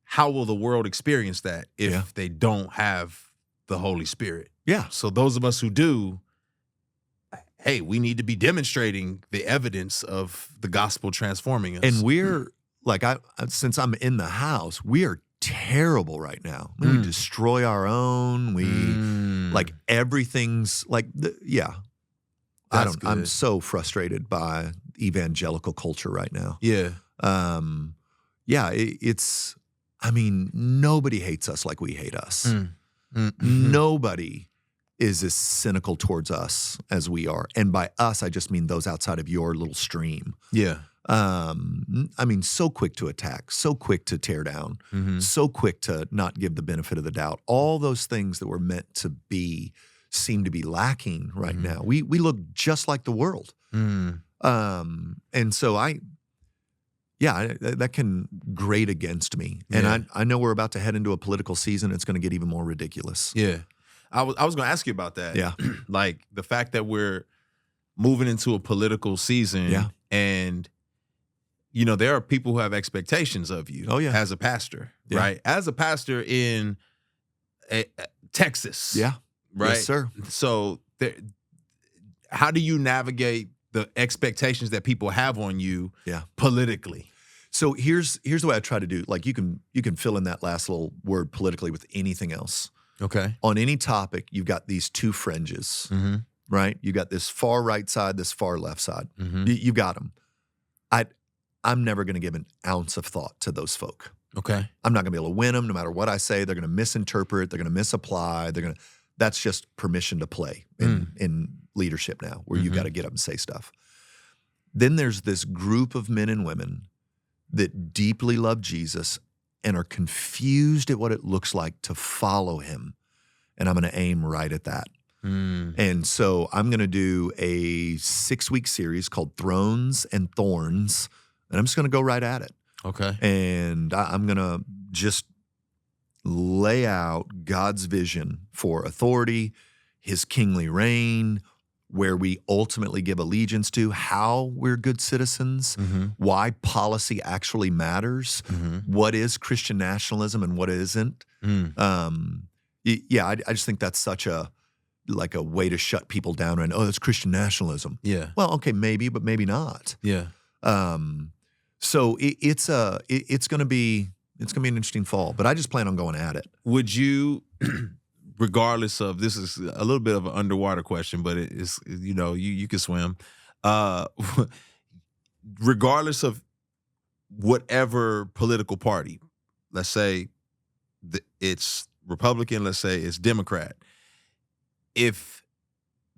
how will the world experience that if they don't have the Holy Spirit? Yeah. So those of us who do, hey, we need to be demonstrating the evidence of the gospel transforming us. And we're like, since I'm in the house, we are terrible right now. We destroy our own. We like everything's like, That's I'm good. so frustrated by evangelical culture right now. Yeah. It's, I mean, nobody hates us like we hate us. Mm-hmm. Nobody is as cynical towards us as we are. And by us, I just mean those outside of your little stream. Yeah. I mean, so quick to attack, so quick to tear down, so quick to not give the benefit of the doubt. All those things that were meant to be seem to be lacking right now. We look just like the world. And so that can grate against me. And I know we're about to head into a political season. It's going to get even more ridiculous. Yeah. I was going to ask you about that. Yeah. Like the fact that we're moving into a political season and there are people who have expectations of you as a pastor, right? As a pastor in Texas. Yeah. Right. Yes, sir. So how do you navigate the expectations that people have on you politically? So here's the way I try to do. Like you can fill in that last little word politically with anything else. Okay. On any topic, you've got these two fringes, right? You got this far right side, this far left side. You got them. I'm never going to give an ounce of thought to those folk. Okay. I'm not going to be able to win them no matter what I say. They're going to misinterpret. They're going to misapply. That's just permission to play in leadership now, where you got to get up and say stuff. Then there's this group of men and women that deeply love Jesus and are confused at what it looks like to follow him. And I'm going to aim right at that. And so I'm going to do a 6-week series called Thrones and Thorns, and I'm just going to go right at it. Okay. And I'm going to just lay out God's vision for authority, his kingly reign, where we ultimately give allegiance to, how we're good citizens, why policy actually matters, what is Christian nationalism and what isn't. I just think that's such a way to shut people down and, oh, that's Christian nationalism. Yeah. Well, okay, maybe, but maybe not. Yeah. So it's going to be an interesting fall, but I just plan on going at it. Would you, regardless of, this is a little bit of an underwater question, but it's, you can swim. Regardless of whatever political party, let's say it's Republican, let's say it's Democrat. If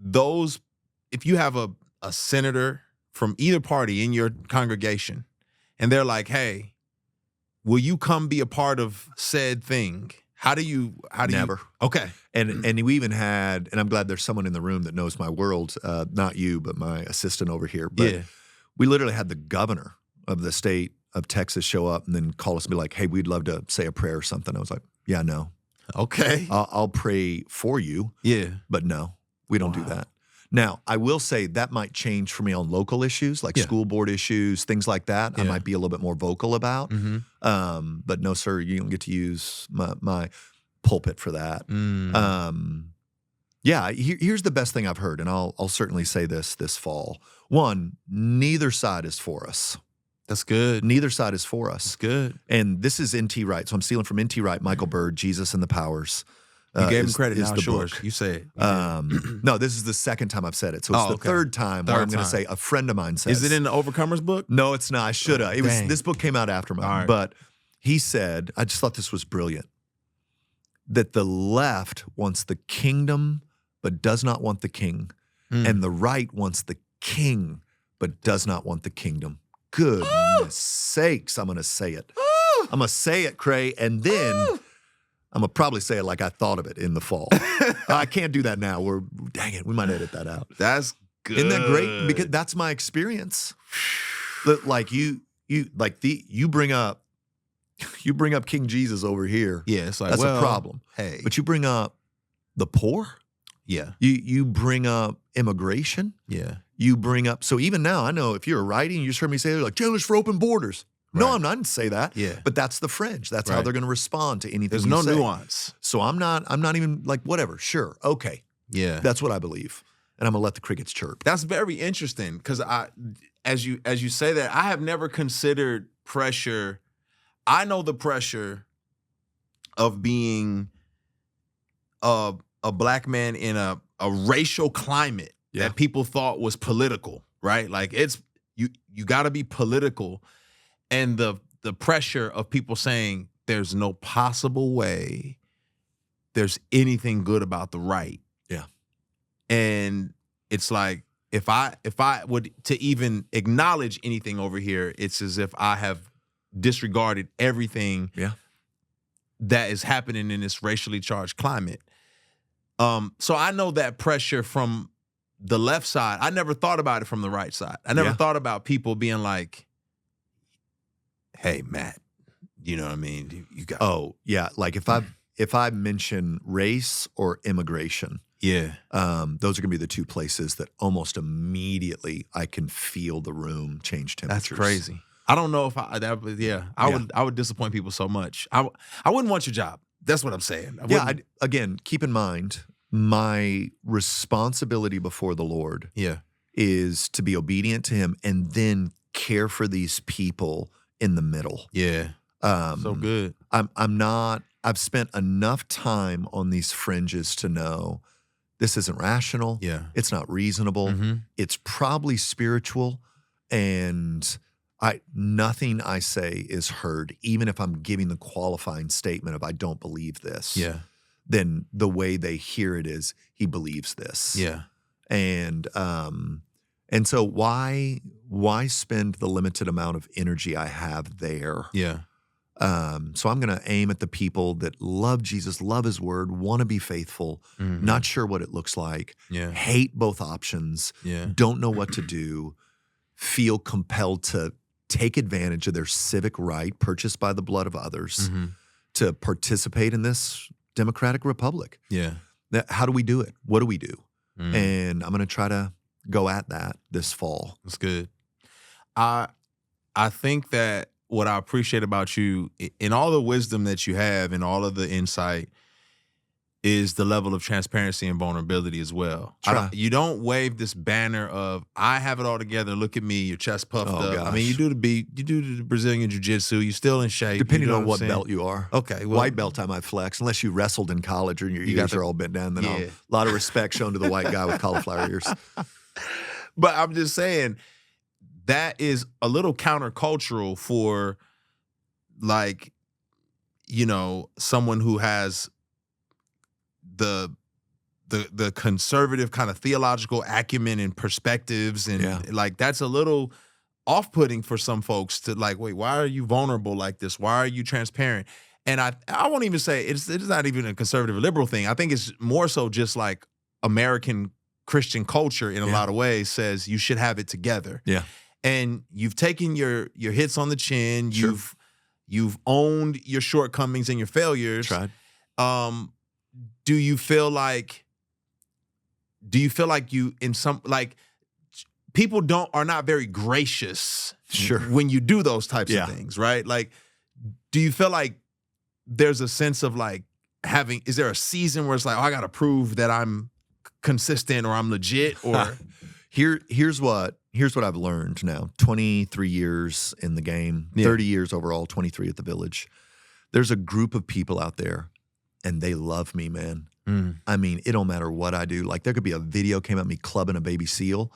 you have a senator from either party in your congregation and they're like, hey, will you come be a part of said thing? How do you? Never. Okay. And we even had, and I'm glad there's someone in the room that knows my world, not you, but my assistant over here. But we literally had the governor of the state of Texas show up and then call us and be like, hey, we'd love to say a prayer or something. I was like, yeah, no. Okay. I'll pray for you. Yeah. But no, we don't do that. Now, I will say that might change for me on local issues, like school board issues, things like that. I might be a little bit more vocal about. But no, sir, you don't get to use my pulpit for that. Here's the best thing I've heard, and I'll certainly say this fall. One, neither side is for us. That's good. Neither side is for us. That's good. And this is N.T. Wright. So I'm stealing from N.T. Wright, Michael Bird, Jesus and the Powers. You gave him credit. Is now the yours. book. You say it. No, this is the second time I've said it. So it's the third time where I'm going to say a friend of mine says. Is it in the Overcomers book? No, it's not. I should have. This book came out after mine. Right. But he said, I just thought this was brilliant, that the left wants the kingdom but does not want the king. And the right wants the king but does not want the kingdom. Goodness sakes, I'm going to say it. I'm going to say it, Cray, and then I'm going to probably say it like I thought of it in the fall. I can't do that now. Dang it, we might edit that out. That's good. Isn't that great? Because that's my experience. Like you bring up King Jesus over here. Yeah, it's like, that's a problem. Hey. But you bring up the poor. Yeah. You bring up immigration. Yeah. You bring up, so even now, I know if you're a righty and you just heard me say, like, Chandler's for open borders. Right. No, I'm not. I didn't say that. Yeah. But that's the fringe. That's how they're going to respond to anything There's you no say. nuance. So I'm not even like, whatever, sure, okay. Yeah. That's what I believe. And I'm going to let the crickets chirp. That's very interesting because as you say that, I have never considered pressure. I know the pressure of being a black man in a racial climate that people thought was political, right? Like it's you got to be political, and the pressure of people saying there's no possible way there's anything good about the right. Yeah. And it's like if I would to even acknowledge anything over here, it's as if I have disregarded everything that is happening in this racially charged climate. So I know that pressure from the left side. I never thought about it from the right side. I never thought about people being like, hey, Matt, you know what I mean? You got like if I mention race or immigration, those are going to be the two places that almost immediately I can feel the room change temperatures. That's crazy. I don't know if I would disappoint people so much. I wouldn't want your job. That's what I'm saying. Again, keep in mind, my responsibility before the Lord is to be obedient to him and then care for these people in the middle. Yeah. So good. I've spent enough time on these fringes to know this isn't rational. Yeah. It's not reasonable. It's probably spiritual, and nothing I say is heard, even if I'm giving the qualifying statement of I don't believe this. Yeah. Then the way they hear it is he believes this. Yeah. And so why spend the limited amount of energy I have there? Yeah. So I'm going to aim at the people that love Jesus, love his word, want to be faithful, not sure what it looks like, hate both options, don't know what to do, feel compelled to take advantage of their civic right purchased by the blood of others to participate in this democratic republic. Yeah. How do we do it? What do we do? And I'm going to try to go at that this fall. That's good. I think that what I appreciate about you in all the wisdom that you have and all of the insight is the level of transparency and vulnerability as well. You don't wave this banner of I have it all together. Look at me, your chest puffed up. Gosh. I mean, you do the Brazilian jiu-jitsu. You're still in shape. Depending on what belt you are. Okay, well, white belt time I flex, unless you wrestled in college or your ears are all bent down. Then a lot of respect shown to the white guy with cauliflower ears. But I'm just saying that is a little countercultural for, like, you know, someone who has the conservative kind of theological acumen and perspectives, and like that's a little off-putting for some folks to like, wait, why are you vulnerable like this? Why are you transparent? And I won't even say it's not even a conservative or liberal thing. I think it's more so just like American Christian culture in a lot of ways says you should have it together. Yeah. And you've taken your hits on the chin. Sure. You've owned your shortcomings and your failures. Tried. Do you feel like you in some, like, people are not very gracious when you do those types of things, right? Like, do you feel like there's a sense of like is there a season where it's like, oh, I got to prove that I'm consistent or I'm legit? Or here's what I've learned now. 23 years in the game, 30 years overall, 23 at the Village. There's a group of people out there, and they love me, man. I mean, it don't matter what I do. Like, there could be a video came at me clubbing a baby seal,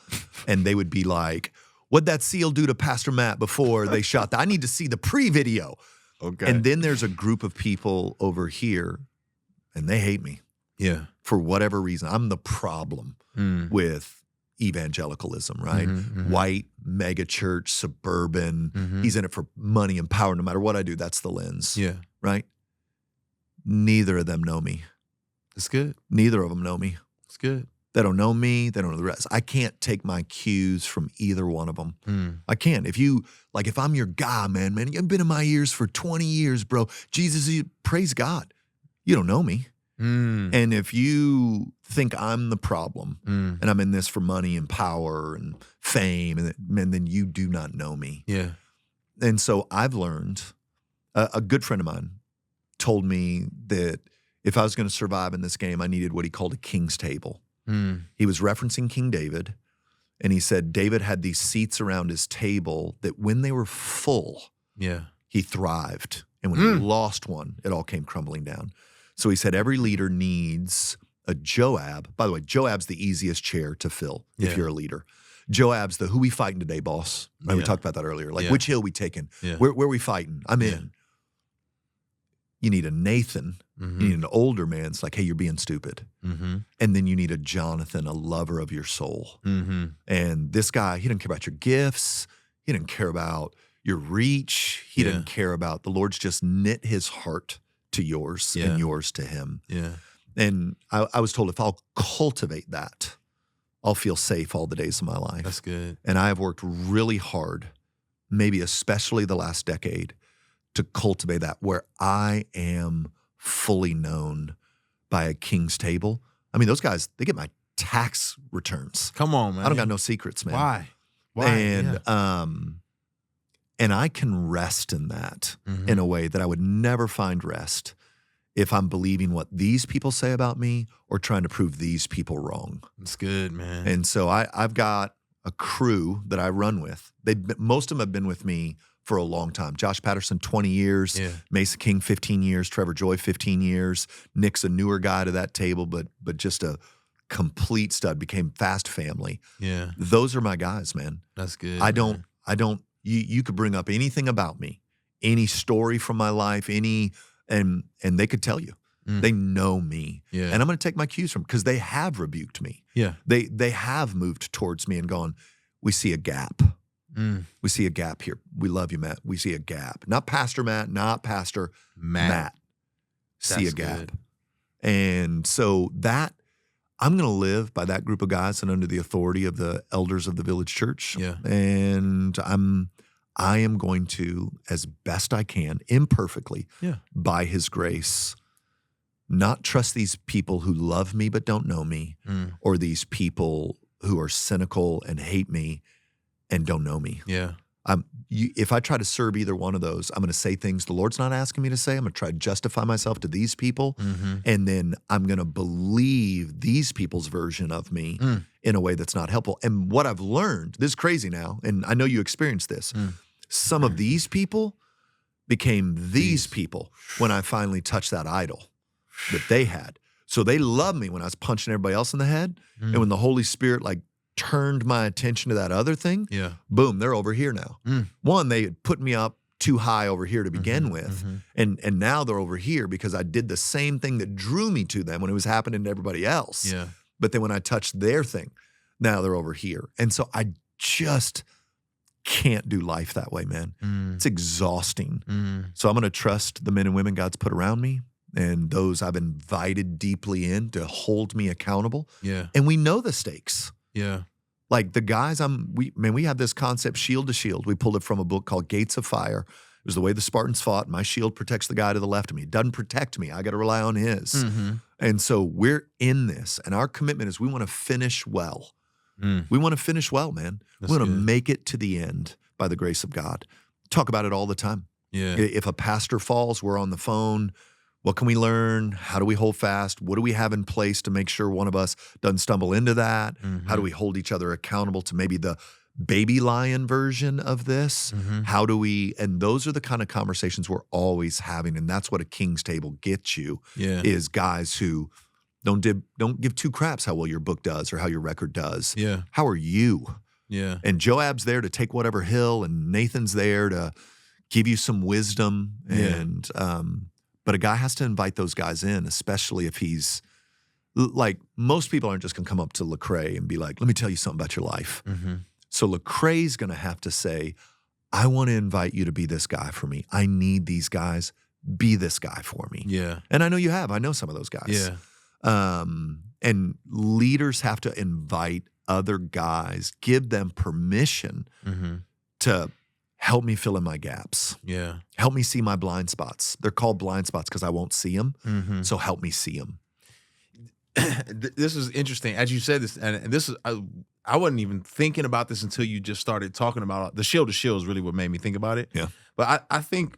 and they would be like, what'd that seal do to Pastor Matt before they shot that? I need to see the pre-video. Okay. And then there's a group of people over here, and they hate me. Yeah. For whatever reason. I'm the problem with evangelicalism, right? White, megachurch, suburban. He's in it for money and power. No matter what I do, that's the lens. Yeah. Right? Neither of them know me. It's good. Neither of them know me. It's good. They don't know me. They don't know the rest. I can't take my cues from either one of them. I can't. If I'm your guy, man, you've been in my ears for 20 years, bro. Jesus, praise God. You don't know me. And if you think I'm the problem and I'm in this for money and power and fame, and then you do not know me. Yeah. And so I've learned, a good friend of mine told me that if I was going to survive in this game, I needed what he called a king's table. He was referencing King David, and he said David had these seats around his table that when they were full, he thrived. And when he lost one, it all came crumbling down. So he said every leader needs a Joab. By the way, Joab's the easiest chair to fill if you're a leader. Joab's the who we fighting today, boss. Right? We talked about that earlier. Like, which hill we taking? Where we fighting? I'm in. You need a Nathan. You need an older man. It's like, hey, you're being stupid. And then you need a Jonathan, a lover of your soul. And this guy, he didn't care about your gifts. He didn't care about your reach. He didn't care about, the Lord's just knit his heart to yours and yours to him. And I was told if I'll cultivate that, I'll feel safe all the days of my life. That's good. And I have worked really hard, maybe especially the last decade, to cultivate that where I am fully known by a king's table. I mean, those guys, they get my tax returns. Come on, man. I don't got no secrets, man. Why? And I can rest in that in a way that I would never find rest if I'm believing what these people say about me or trying to prove these people wrong. That's good, man. And so I've got a crew that I run with. Most of them have been with me for a long time. Josh Patterson, 20 years. Mesa King, 15 years. Trevor Joy, 15 years. Nick's a newer guy to that table, but just a complete stud. Became fast family. Yeah. Those are my guys, man. That's good. I don't, you could bring up anything about me, any story from my life, and they could tell you. They know me. Yeah. And I'm going to take my cues from them because they have rebuked me. Yeah. They have moved towards me and gone, we see a gap. We see a gap here. We love you, Matt. We see a gap. Not Pastor Matt, not Pastor Matt. See a gap. Good. And so that, I'm going to live by that group of guys and under the authority of the elders of the Village Church. Yeah. And I am going to, as best I can, imperfectly, by his grace, not trust these people who love me but don't know me, or these people who are cynical and hate me and don't know me. Yeah. If I try to serve either one of those, I'm going to say things the Lord's not asking me to say. I'm going to try to justify myself to these people, and then I'm going to believe these people's version of me in a way that's not helpful. And what I've learned, this is crazy now, and I know you experienced this, some of these people became these people when I finally touched that idol that they had. So they loved me when I was punching everybody else in the head, and when the Holy Spirit like turned my attention to that other thing, boom, they're over here now. One, they had put me up too high over here to begin with, and now they're over here because I did the same thing that drew me to them when it was happening to everybody else. Yeah. But then when I touched their thing, now they're over here. And so I just can't do life that way, man. It's exhausting. So I'm going to trust the men and women God's put around me and those I've invited deeply in to hold me accountable. Yeah. And we know the stakes. Yeah. Like the guys we have this concept, shield to shield. We pulled it from a book called Gates of Fire. It was the way the Spartans fought. My shield protects the guy to the left of me. It doesn't protect me. I got to rely on his. And so we're in this, and our commitment is we want to finish well. We want to finish well, man. We want to make it to the end by the grace of God. Talk about it all the time. Yeah. If a pastor falls, we're on the phone. What can we learn? How do we hold fast? What do we have in place to make sure one of us doesn't stumble into that? How do we hold each other accountable to maybe the baby lion version of this? How do we, and those are the kind of conversations we're always having. And that's what a king's table gets you, is guys who don't give two craps how well your book does or how your record does. Yeah. How are you? Yeah. And Joab's there to take whatever hill, and Nathan's there to give you some wisdom. And, but a guy has to invite those guys in, especially if he's like, most people aren't just going to come up to Lecrae and be like, let me tell you something about your life. So Lecrae's going to have to say, I want to invite you to be this guy for me. I need these guys. Be this guy for me. Yeah. And I know you have. I know some of those guys. Yeah. And leaders have to invite other guys, give them permission to help me fill in my gaps. Yeah. Help me see my blind spots. They're called blind spots because I won't see them. So help me see them. This is interesting. As you said this, and this is, I wasn't even thinking about this until you just started talking about the shield to shield is really what made me think about it. Yeah. But I think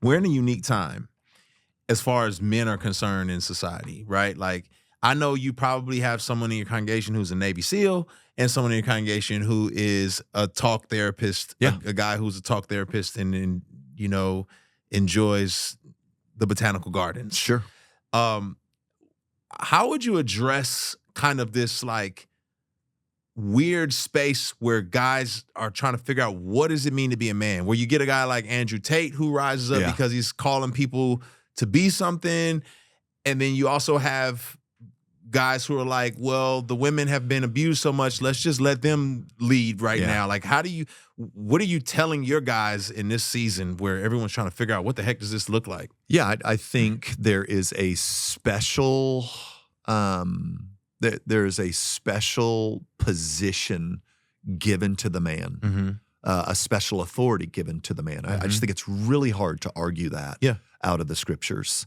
we're in a unique time as far as men are concerned in society, right? Like, I know you probably have someone in your congregation who's a Navy SEAL and someone in your congregation who is a talk therapist, a guy who's a talk therapist and you know, enjoys the botanical gardens. Sure. How would you address kind of this like weird space where guys are trying to figure out what does it mean to be a man? Where you get a guy like Andrew Tate who rises up because he's calling people to be something, and then you also have guys who are like, well, the women have been abused so much, let's just let them lead now. Like, what are you telling your guys in this season where everyone's trying to figure out what the heck does this look like? Yeah, I think there is a special, there is a special position given to the man, a special authority given to the man. I just think it's really hard to argue that out of the scriptures.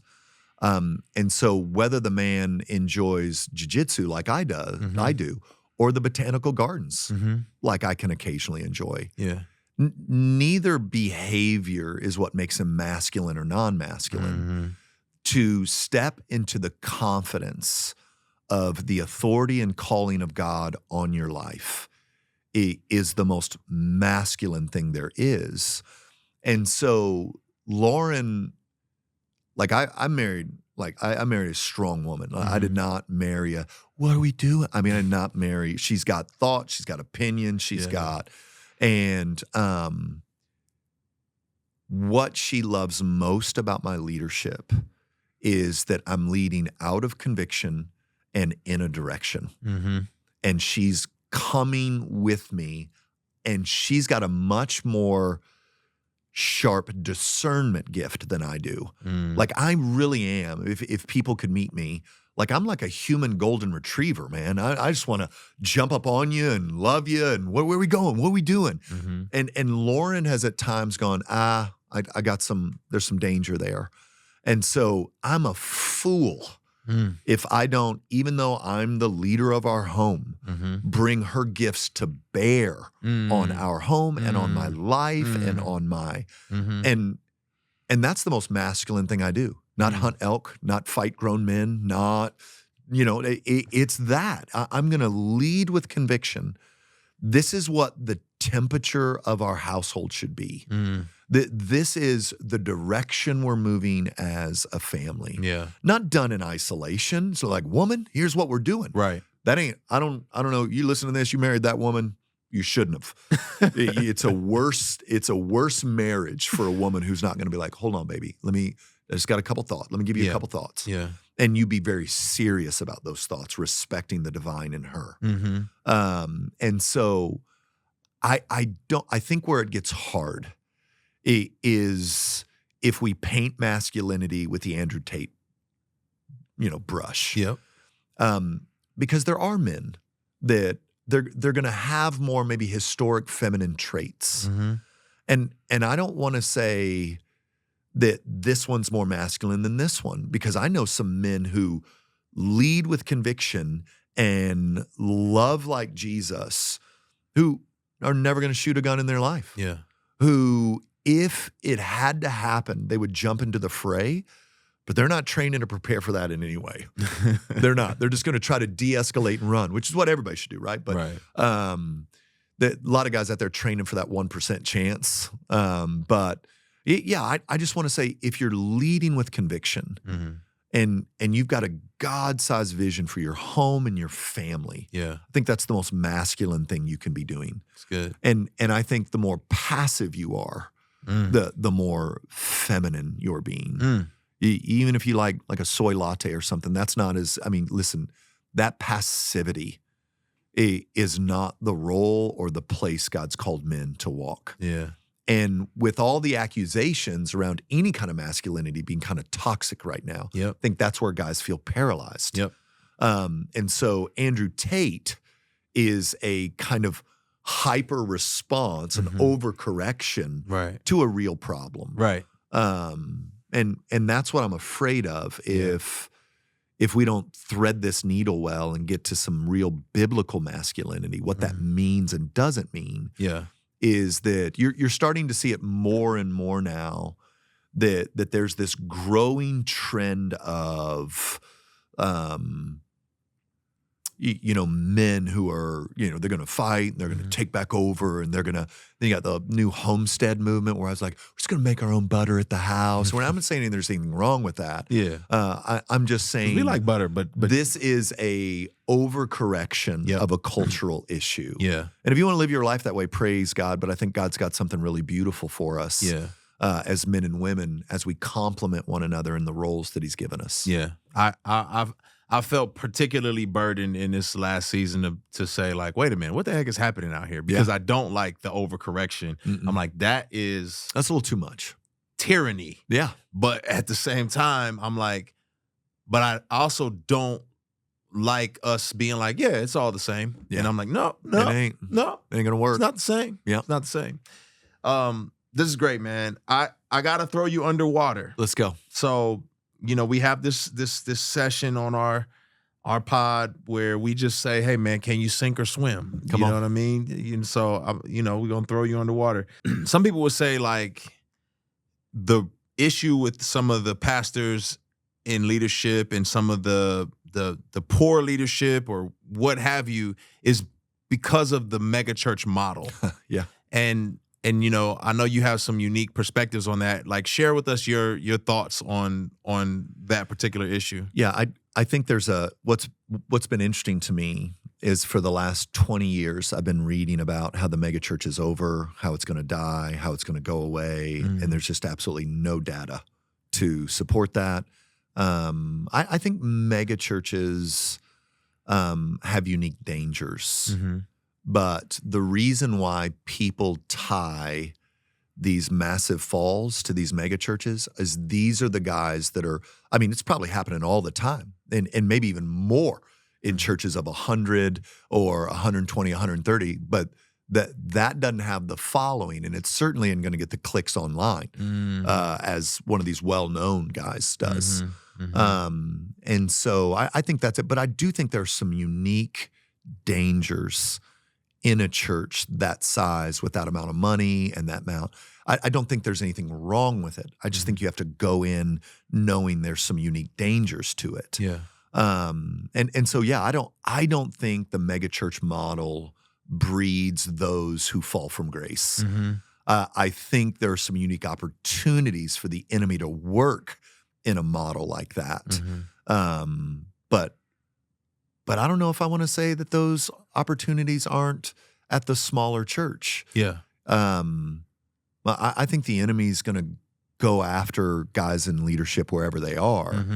And so whether the man enjoys jiu-jitsu like I do, or the botanical gardens like I can occasionally enjoy, neither behavior is what makes him masculine or non-masculine. To step into the confidence of the authority and calling of God on your life is the most masculine thing there is. And so Lauren, like I married a strong woman. I did not marry what are we doing? I mean, I did not marry, she's got thoughts, she's got opinions, and what she loves most about my leadership is that I'm leading out of conviction and in a direction. And she's coming with me, and she's got a much more sharp discernment gift than I do. Like, I really am, if people could meet me, like, I'm like a human golden retriever, man. I just want to jump up on you and love you and where are we going? What are we doing? And Lauren has at times gone, there's some danger there. And so I'm a fool if I don't, even though I'm the leader of our home, bring her gifts to bear on our home and on my life and on my, and that's the most masculine thing I do. Not hunt elk, not fight grown men, not, it's that. I'm going to lead with conviction. This is what the temperature of our household should be. This is the direction we're moving as a family. Yeah. Not done in isolation. So like, woman, here's what we're doing. Right. That ain't, I don't know. You listen to this, you married that woman, you shouldn't have. It's a worse marriage for a woman who's not going to be like, hold on, baby. I just got a couple thoughts. Let me give you a couple thoughts. Yeah. And you be very serious about those thoughts, respecting the divine in her. And so I think where it gets hard is if we paint masculinity with the Andrew Tate, brush. Yep. Because there are men that they're going to have more maybe historic feminine traits. And I don't want to say that this one's more masculine than this one, because I know some men who lead with conviction and love like Jesus, who are never going to shoot a gun in their life. Yeah. Who, if it had to happen, they would jump into the fray, but they're not training to prepare for that in any way. They're not. They're just going to try to de-escalate and run, which is what everybody should do, right? But a lot of guys out there training for that 1% chance. But yeah, I just want to say, if you're leading with conviction and you've got a God-sized vision for your home and your family, I think that's the most masculine thing you can be doing. It's good. And I think the more passive you are, the more feminine you're being. Even if you like a soy latte or something, that's not as, listen, that passivity is not the role or the place God's called men to walk. Yeah. And with all the accusations around any kind of masculinity being kind of toxic right now, I think that's where guys feel paralyzed. And so Andrew Tate is a kind of hyper response and overcorrection to a real problem. Right. And that's what I'm afraid of if we don't thread this needle well and get to some real biblical masculinity, what that means and doesn't mean. Is that you're starting to see it more and more now that there's this growing trend of men who are, they're going to fight and they're going to take back over, and they got the new homestead movement where I was like, we're just going to make our own butter at the house. Where I'm not saying there's anything wrong with that. I'm just saying we like butter, but this is a overcorrection of a cultural issue. And if you want to live your life that way, praise God. But I think God's got something really beautiful for us as men and women, as we complement one another in the roles that He's given us. I felt particularly burdened in this last season to say, like, wait a minute, what the heck is happening out here? Because I don't like the overcorrection. I'm like, that's a little too much. Tyranny. But at the same time, I'm like, but I also don't like us being like, it's all the same. And I'm like, no, it ain't gonna work. It's not the same. It's not the same. This is great, man. I gotta throw you underwater. Let's go. So, we have this session on our pod where we just say, hey man, can you sink or swim? Come on. You know what I mean? And so, we're going to throw you underwater. Some people would say, like, the issue with some of the pastors in leadership and some of the poor leadership or what have you is because of the megachurch model. And I know you have some unique perspectives on that. Like, share with us your thoughts on that particular issue. I think there's what's been interesting to me is for the last 20 years, I've been reading about how the megachurch is over, how it's going to die, how it's going to go away, and there's just absolutely no data to support that. I think megachurches have unique dangers. But the reason why people tie these massive falls to these mega churches is these are the guys that are, it's probably happening all the time and maybe even more in churches of 100 or 120, 130. But that doesn't have the following, and it's certainly isn't going to get the clicks online as one of these well-known guys does. And so I think that's it. But I do think there's some unique dangers in a church that size with that amount of money and that amount. I don't think there's anything wrong with it. I just think you have to go in knowing there's some unique dangers to it. Yeah. And so yeah, I don't think the megachurch model breeds those who fall from grace. I think there are some unique opportunities for the enemy to work in a model like that. But I don't know if I want to say that those opportunities aren't at the smaller church. Yeah. Well, I think the enemy's going to go after guys in leadership wherever they are.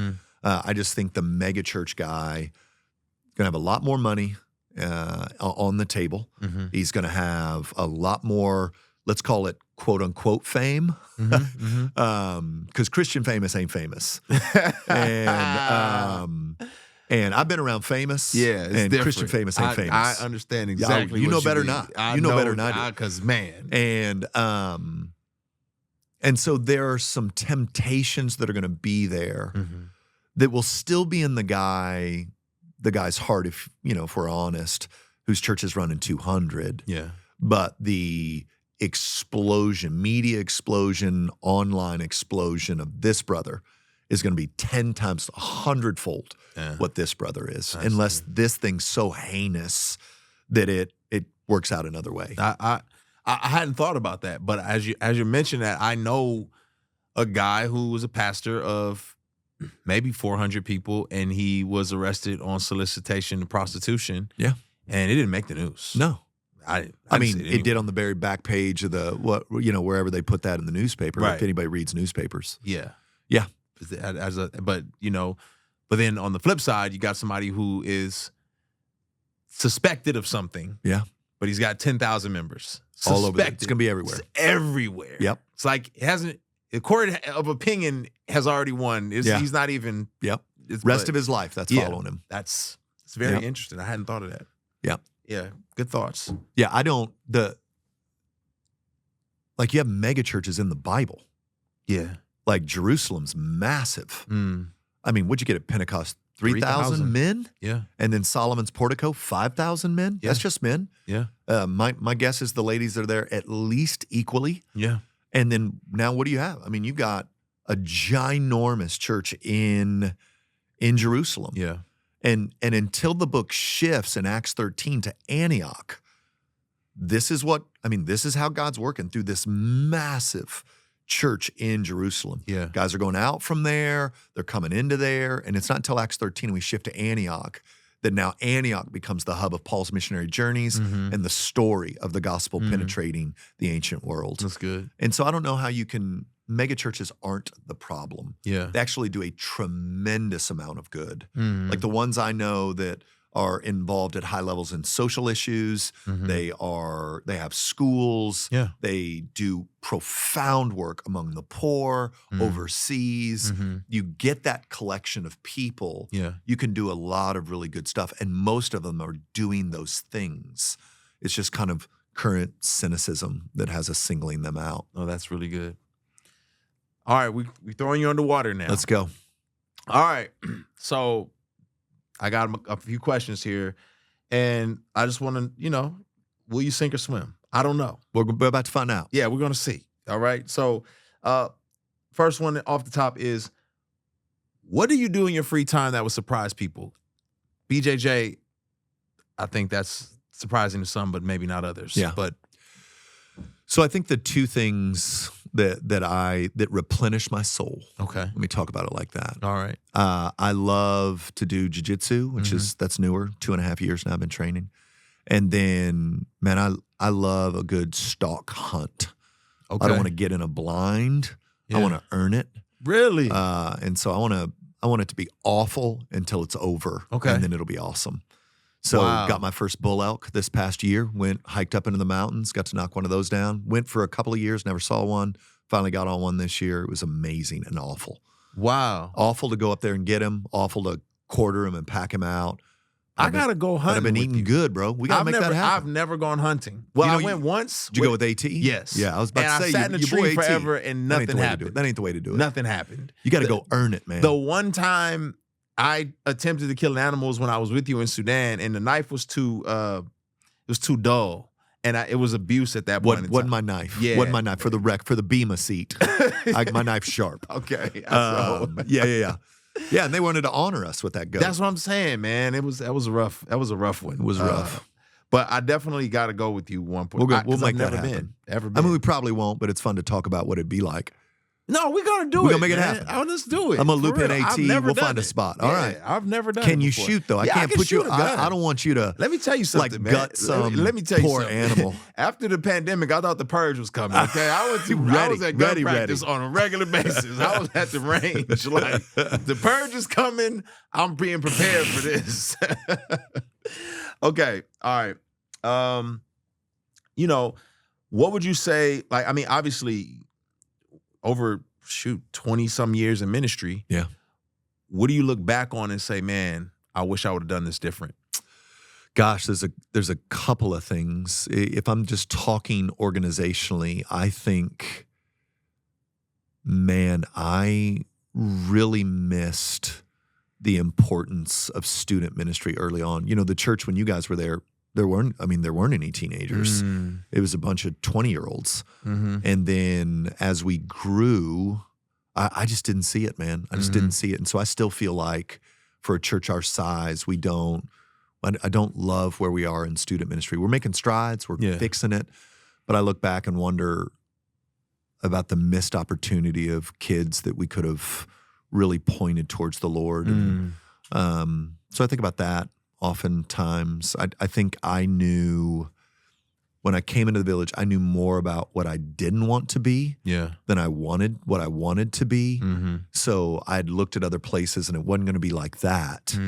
I just think the megachurch guy is going to have a lot more money on the table. He's going to have a lot more, let's call it quote unquote fame, because Christian famous ain't famous. And I've been around famous, it's and different. Christian famous ain't famous. I understand exactly. You what know better mean. than I. You know better than I do. Because man, and so there are some temptations that are going to be there that will still be in the guy's heart, if we're honest, whose church is running 200. Yeah. But the explosion, media explosion, online explosion of this brother is going to be 10 times, 100-fold what this brother is, unless this thing's so heinous that it works out another way. I hadn't thought about that, but as you mentioned that, I know a guy who was a pastor of maybe 400 people, and he was arrested on solicitation and prostitution. Yeah, and it didn't make the news. No. I mean, it did on the very back page of wherever they put that in the newspaper. Right. If anybody reads newspapers. Yeah. Yeah. But then on the flip side, you got somebody who is suspected of something. Yeah. But he's got 10,000 members. All over. It's going to be everywhere. It's everywhere. Yep. It's like the court of opinion has already won. He's not even. Yep. Rest of his life, that's following him. It's very interesting. I hadn't thought of that. Yeah. Yeah. Good thoughts. Yeah. You have mega churches in the Bible. Yeah. Like Jerusalem's massive. I mean, what'd you get at Pentecost? 3,000 men? Yeah. And then Solomon's portico, 5,000 men? Yeah. That's just men. Yeah. My guess is the ladies are there at least equally. Yeah. And then now what do you have? I mean, you've got a ginormous church in Jerusalem. Yeah. And until the book shifts in Acts 13 to Antioch, this is how God's working through this massive church in Jerusalem. Yeah. Guys are going out from there, they're coming into there, and it's not until Acts 13 we shift to Antioch that now Antioch becomes the hub of Paul's missionary journeys and the story of the gospel penetrating the ancient world. That's good. And so I don't know how mega churches aren't the problem. Yeah. They actually do a tremendous amount of good. Like the ones I know that are involved at high levels in social issues. They have schools. Yeah. They do profound work among the poor, overseas. You get that collection of people. Yeah. You can do a lot of really good stuff. And most of them are doing those things. It's just kind of current cynicism that has us singling them out. Oh, that's really good. All right, we throwing you underwater now. Let's go. All right. So I got a few questions here, and I just want to, will you sink or swim? I don't know. We're about to find out. Yeah, we're going to see. All right. So first one off the top is, what do you do in your free time that would surprise people? BJJ, I think that's surprising to some, but maybe not others. Yeah. But so I think the two things that replenish my soul. Okay. Let me talk about it like that. All right. I love to do jiu-jitsu, which that's newer, 2.5 years now I've been training. And then, man, I love a good stalk hunt. Okay. I don't want to get in a blind. Yeah. I want to earn it. Really? And so I want it to be awful until it's over. Okay. And then it'll be awesome. So Wow. got my first bull elk this past year, hiked up into the mountains, got to knock one of those down, went for a couple of years, never saw one, finally got on one this year. It was amazing and awful. Wow. Awful to go up there and get him, awful to quarter him and pack him out, I gotta go I've hunting. been with eating you. good, bro. We gotta make that I've happen. never gone hunting. Well, I went once. Did you go with AT? Yes. Yeah, I was about and to say, I sat in a your tree boy AT. forever and That ain't the nothing way to do happened. it. That ain't the way to do it. Nothing happened. You got to go earn it, man. The one time I attempted to kill an animal was when I was with you in Sudan, and the knife was too dull, and it was abuse at that point. Wasn't my knife. Yeah. Wasn't my knife for the Bema seat. My knife's sharp. Okay. Yeah. Yeah, and they wanted to honor us with that goat. That's what I'm saying, man. That was a rough one. It was rough. But I definitely got to go with you one point. We'll make that happen. Ever been. I mean, we probably won't, but it's fun to talk about what it'd be like. No, we're gonna do it. We're gonna make it man. happen. Oh, let's do it. I'm gonna For loop in real. AT. I've never We'll done find a it. spot. Yeah, All right. I've never done Can it you before. shoot though? I Yeah, can't can put you. shoot a gun. I don't want you to. Let me tell you something, like man. gut some Let me tell you poor something. animal. After the pandemic, I thought the purge was coming. Okay, I was at gun practice on a regular basis. I was at the range. Like the purge is coming. I'm being prepared for this. Okay, all right. What would you say? Like, I mean, obviously, over 20 some years in ministry. Yeah. What do you look back on and say, man, I wish I would have done this different? Gosh, there's a couple of things. If I'm just talking organizationally, I think, man, I really missed the importance of student ministry early on. You know, the church, when you guys were there weren't any teenagers. It was a bunch of 20-year-olds. Mm-hmm. And then as we grew, I just didn't see it, man. I just didn't see it. And so I still feel like for a church our size, I don't love where we are in student ministry. We're making strides. We're fixing it. But I look back and wonder about the missed opportunity of kids that we could have really pointed towards the Lord. And, so I think about that oftentimes. I think I knew when I came into the village, I knew more about what I didn't want to be than what I wanted to be. Mm-hmm. So I'd looked at other places and it wasn't going to be like that.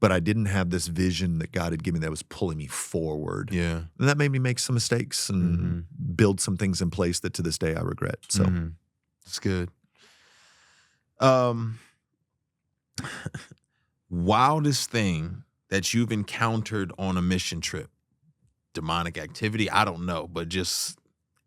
But I didn't have this vision that God had given me that was pulling me forward. Yeah. And that made me make some mistakes and build some things in place that to this day I regret. So That's good. Wildest thing that you've encountered on a mission trip? Demonic activity? I don't know, but just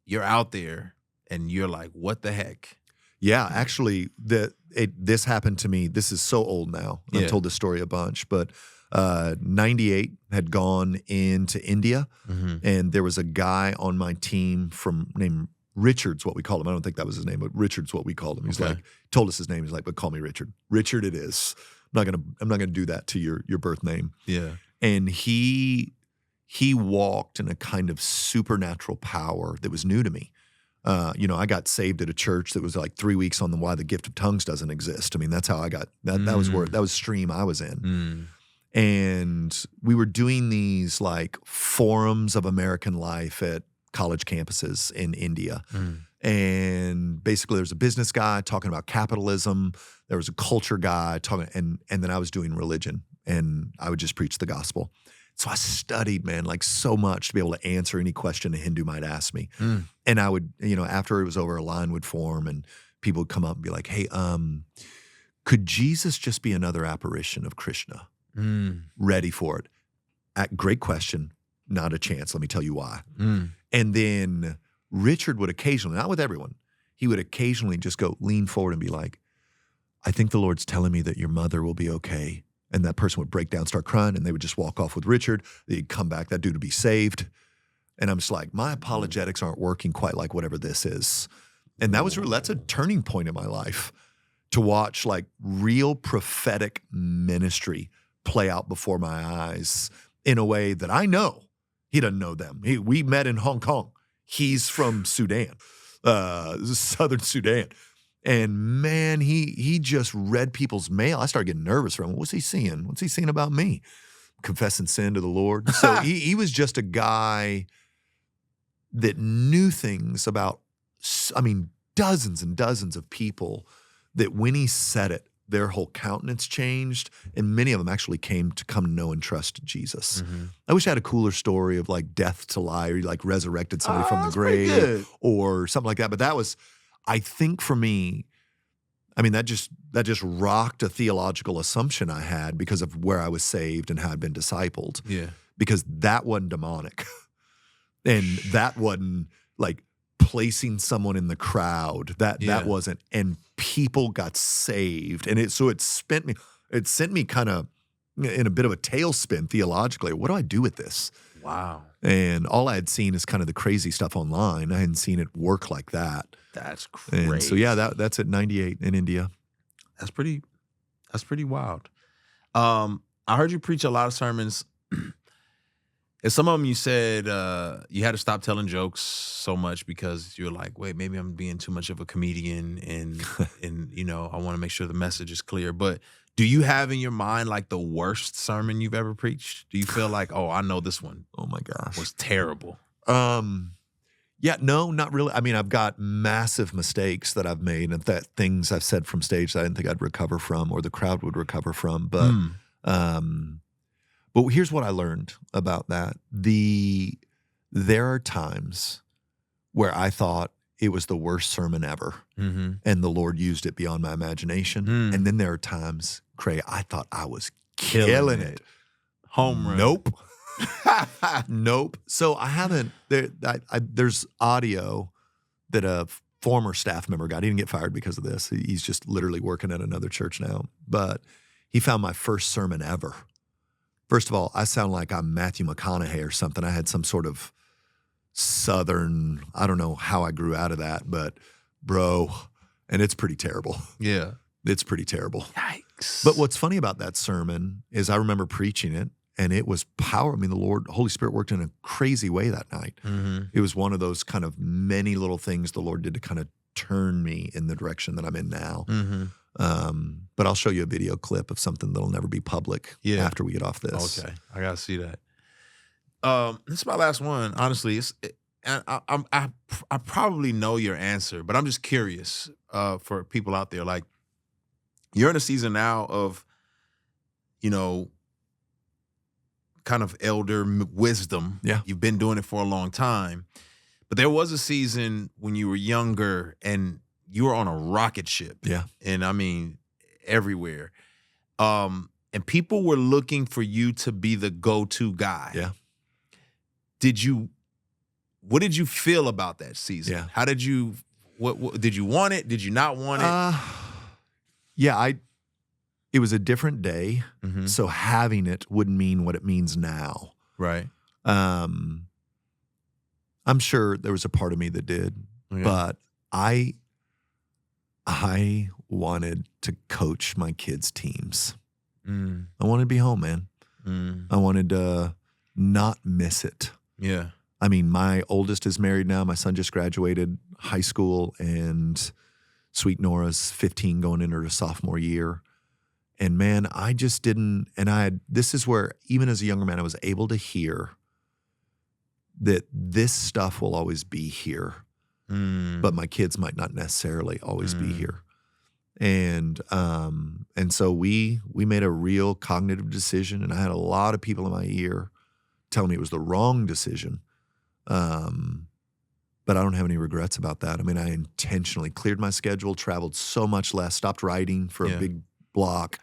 you're out there and you're like, what the heck? Yeah, actually, this happened to me. This is so old now. I've told this story a bunch, but 98 had gone into India, and there was a guy on my team named Richard's what we called him. I don't think that was his name, but Richard's what we called him. He's like, told us his name. He's like, but call me Richard. Richard it is. I'm not gonna do that to your birth name. Yeah. And he walked in a kind of supernatural power that was new to me. I got saved at a church that was like 3 weeks on why the gift of tongues doesn't exist. I mean, that's how I got that. That was stream I was in. And we were doing these like forums of American life at college campuses in India. And basically there was a business guy talking about capitalism. There was a culture guy talking, and then I was doing religion, and I would just preach the gospel. So I studied, man, like so much to be able to answer any question a Hindu might ask me. And I would, after it was over, a line would form and people would come up and be like, hey, could Jesus just be another apparition of Krishna? Ready for it. Great question. Not a chance. Let me tell you why. And then Richard would occasionally, not with everyone, he would occasionally just lean forward and be like, I think the Lord's telling me that your mother will be okay. And that person would break down, start crying, and they would just walk off with Richard. They'd come back, that dude would be saved. And I'm just like, my apologetics aren't working quite like whatever this is. And that's a turning point in my life to watch like real prophetic ministry play out before my eyes in a way that I know. He doesn't know them. We met in Hong Kong. He's from Sudan, Southern Sudan. And man, he just read people's mail. I started getting nervous for him. What's he seeing? What's he seeing about me? Confessing sin to the Lord. So he was just a guy that knew things about, dozens and dozens of people that when he said it, their whole countenance changed. And many of them actually came to come know and trust Jesus. I wish I had a cooler story of like death to life, or he like resurrected somebody from the grave or something like that. But that was, I think for me, I mean, that just rocked a theological assumption I had because of where I was saved and how I'd been discipled. Yeah. Because that wasn't demonic. And that wasn't like placing someone in the crowd. That wasn't. And people got saved. And it sent me kind of in a bit of a tailspin theologically. What do I do with this? Wow. And all I had seen is kind of the crazy stuff online. I hadn't seen it work like that. That's crazy. And so yeah, that's at 98 in India. That's pretty wild. I heard you preach a lot of sermons. And some of them you said you had to stop telling jokes so much because you're like, wait, maybe I'm being too much of a comedian and I want to make sure the message is clear. But do you have in your mind like the worst sermon you've ever preached? Do you feel like, oh, I know this one? Oh my gosh. Was terrible. Yeah, no, not really. I mean, I've got massive mistakes that I've made and things I've said from stage that I didn't think I'd recover from or the crowd would recover from. But but here's what I learned about that. There are times where I thought it was the worst sermon ever, and the Lord used it beyond my imagination. And then there are times, Craig, I thought I was killing it. Home run. Nope. Nope. So I haven't. There's audio that a former staff member got. He didn't get fired because of this. He's just literally working at another church now. But he found my first sermon ever. First of all, I sound like I'm Matthew McConaughey or something. I had some sort of Southern, I don't know how I grew out of that, but bro, and it's pretty terrible. Yeah. It's pretty terrible. Yikes. But what's funny about that sermon is I remember preaching it and it was power. I mean, the Holy Spirit worked in a crazy way that night. It was one of those kind of many little things the Lord did to kind of turn me in the direction that I'm in now. But I'll show you a video clip of something that'll never be public after we get off this. Okay. I got to see that. This is my last one. Honestly, I probably know your answer, but I'm just curious for people out there. Like, you're in a season now of, kind of elder wisdom. Yeah. You've been doing it for a long time. But there was a season when you were younger and you were on a rocket ship. Yeah. And I mean, everywhere. And people were looking for you to be the go-to guy. Yeah. What did you feel about that season? Yeah. How did you, what did you want it? Did you not want it? Yeah, it was a different day. So having it wouldn't mean what it means now. Right. I'm sure there was a part of me that did, Okay. but I wanted to coach my kids' teams. I wanted to be home, man. I wanted to not miss it. Yeah. I mean, my oldest is married now. My son just graduated high school, and sweet Nora's 15 going into her sophomore year. And man, I just didn't, this is where, even as a younger man, I was able to hear that this stuff will always be here, but my kids might not necessarily always be here. And so we made a real cognitive decision, and I had a lot of people in my ear telling me it was the wrong decision. But I don't have any regrets about that. I mean, I intentionally cleared my schedule, traveled so much less, stopped writing for a big block.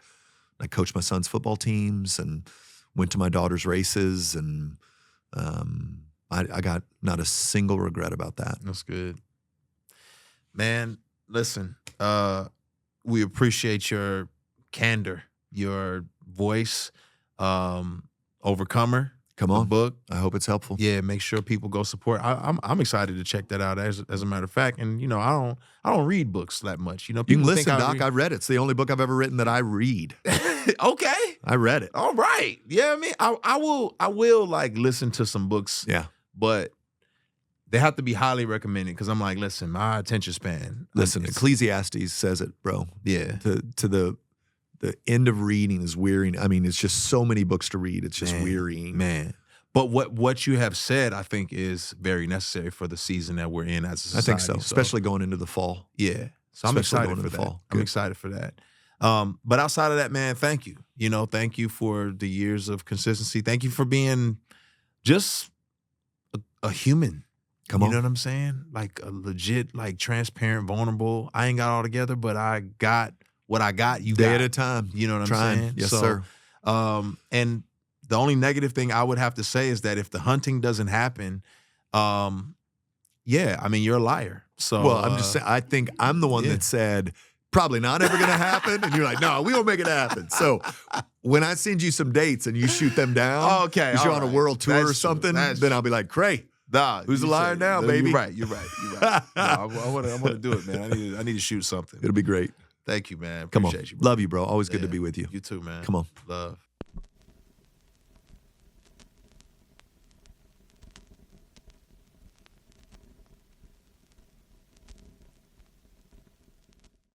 I coached my son's football teams and went to my daughter's races, and I got not a single regret about that. That's good. Man, listen, we appreciate your candor, your voice, Overcomer. Come on, the book. I hope it's helpful. Yeah, make sure people go support. I'm excited to check that out. As a matter of fact, and I don't read books that much. You people can think listen, Doc. I've read it. It's the only book I've ever written that I read. Okay, I read it. All right. Yeah, I mean, I will like listen to some books. Yeah, but they have to be highly recommended because I'm like, listen, my attention span. Listen, Ecclesiastes says it, bro. Yeah. To the end of reading is wearying. I mean, it's just so many books to read. It's just wearying. Man. But what you have said, I think, is very necessary for the season that we're in as a society. I think so, especially going into the fall. Yeah. So I'm excited for that. I'm excited for that. But outside of that, man, thank you. Thank you for the years of consistency. Thank you for being just a human. Come You on. know what I'm saying? Like a legit, like transparent, vulnerable. I ain't got all together, but I got what I got. You Day got at a time. You know what I'm Trying. saying? Yes, So, sir. And the only negative thing I would have to say is that if the hunting doesn't happen, yeah, I mean, you're a liar. So, Well, I'm just saying, I think I'm the one that said, probably not ever going to happen. And you're like, no, we won't make it happen. So when I send you some dates and you shoot them down, okay, because you're on a world tour That's or something, true. then I'll be like, Cray, nah, who's the liar now, baby? You're right. You're right. No, I want to do it, man. I need to shoot something. It'll be great. Thank you, man. Come on. Appreciate you, bro. Love you, bro. Always good to be with you. You too, man. Come on. Love.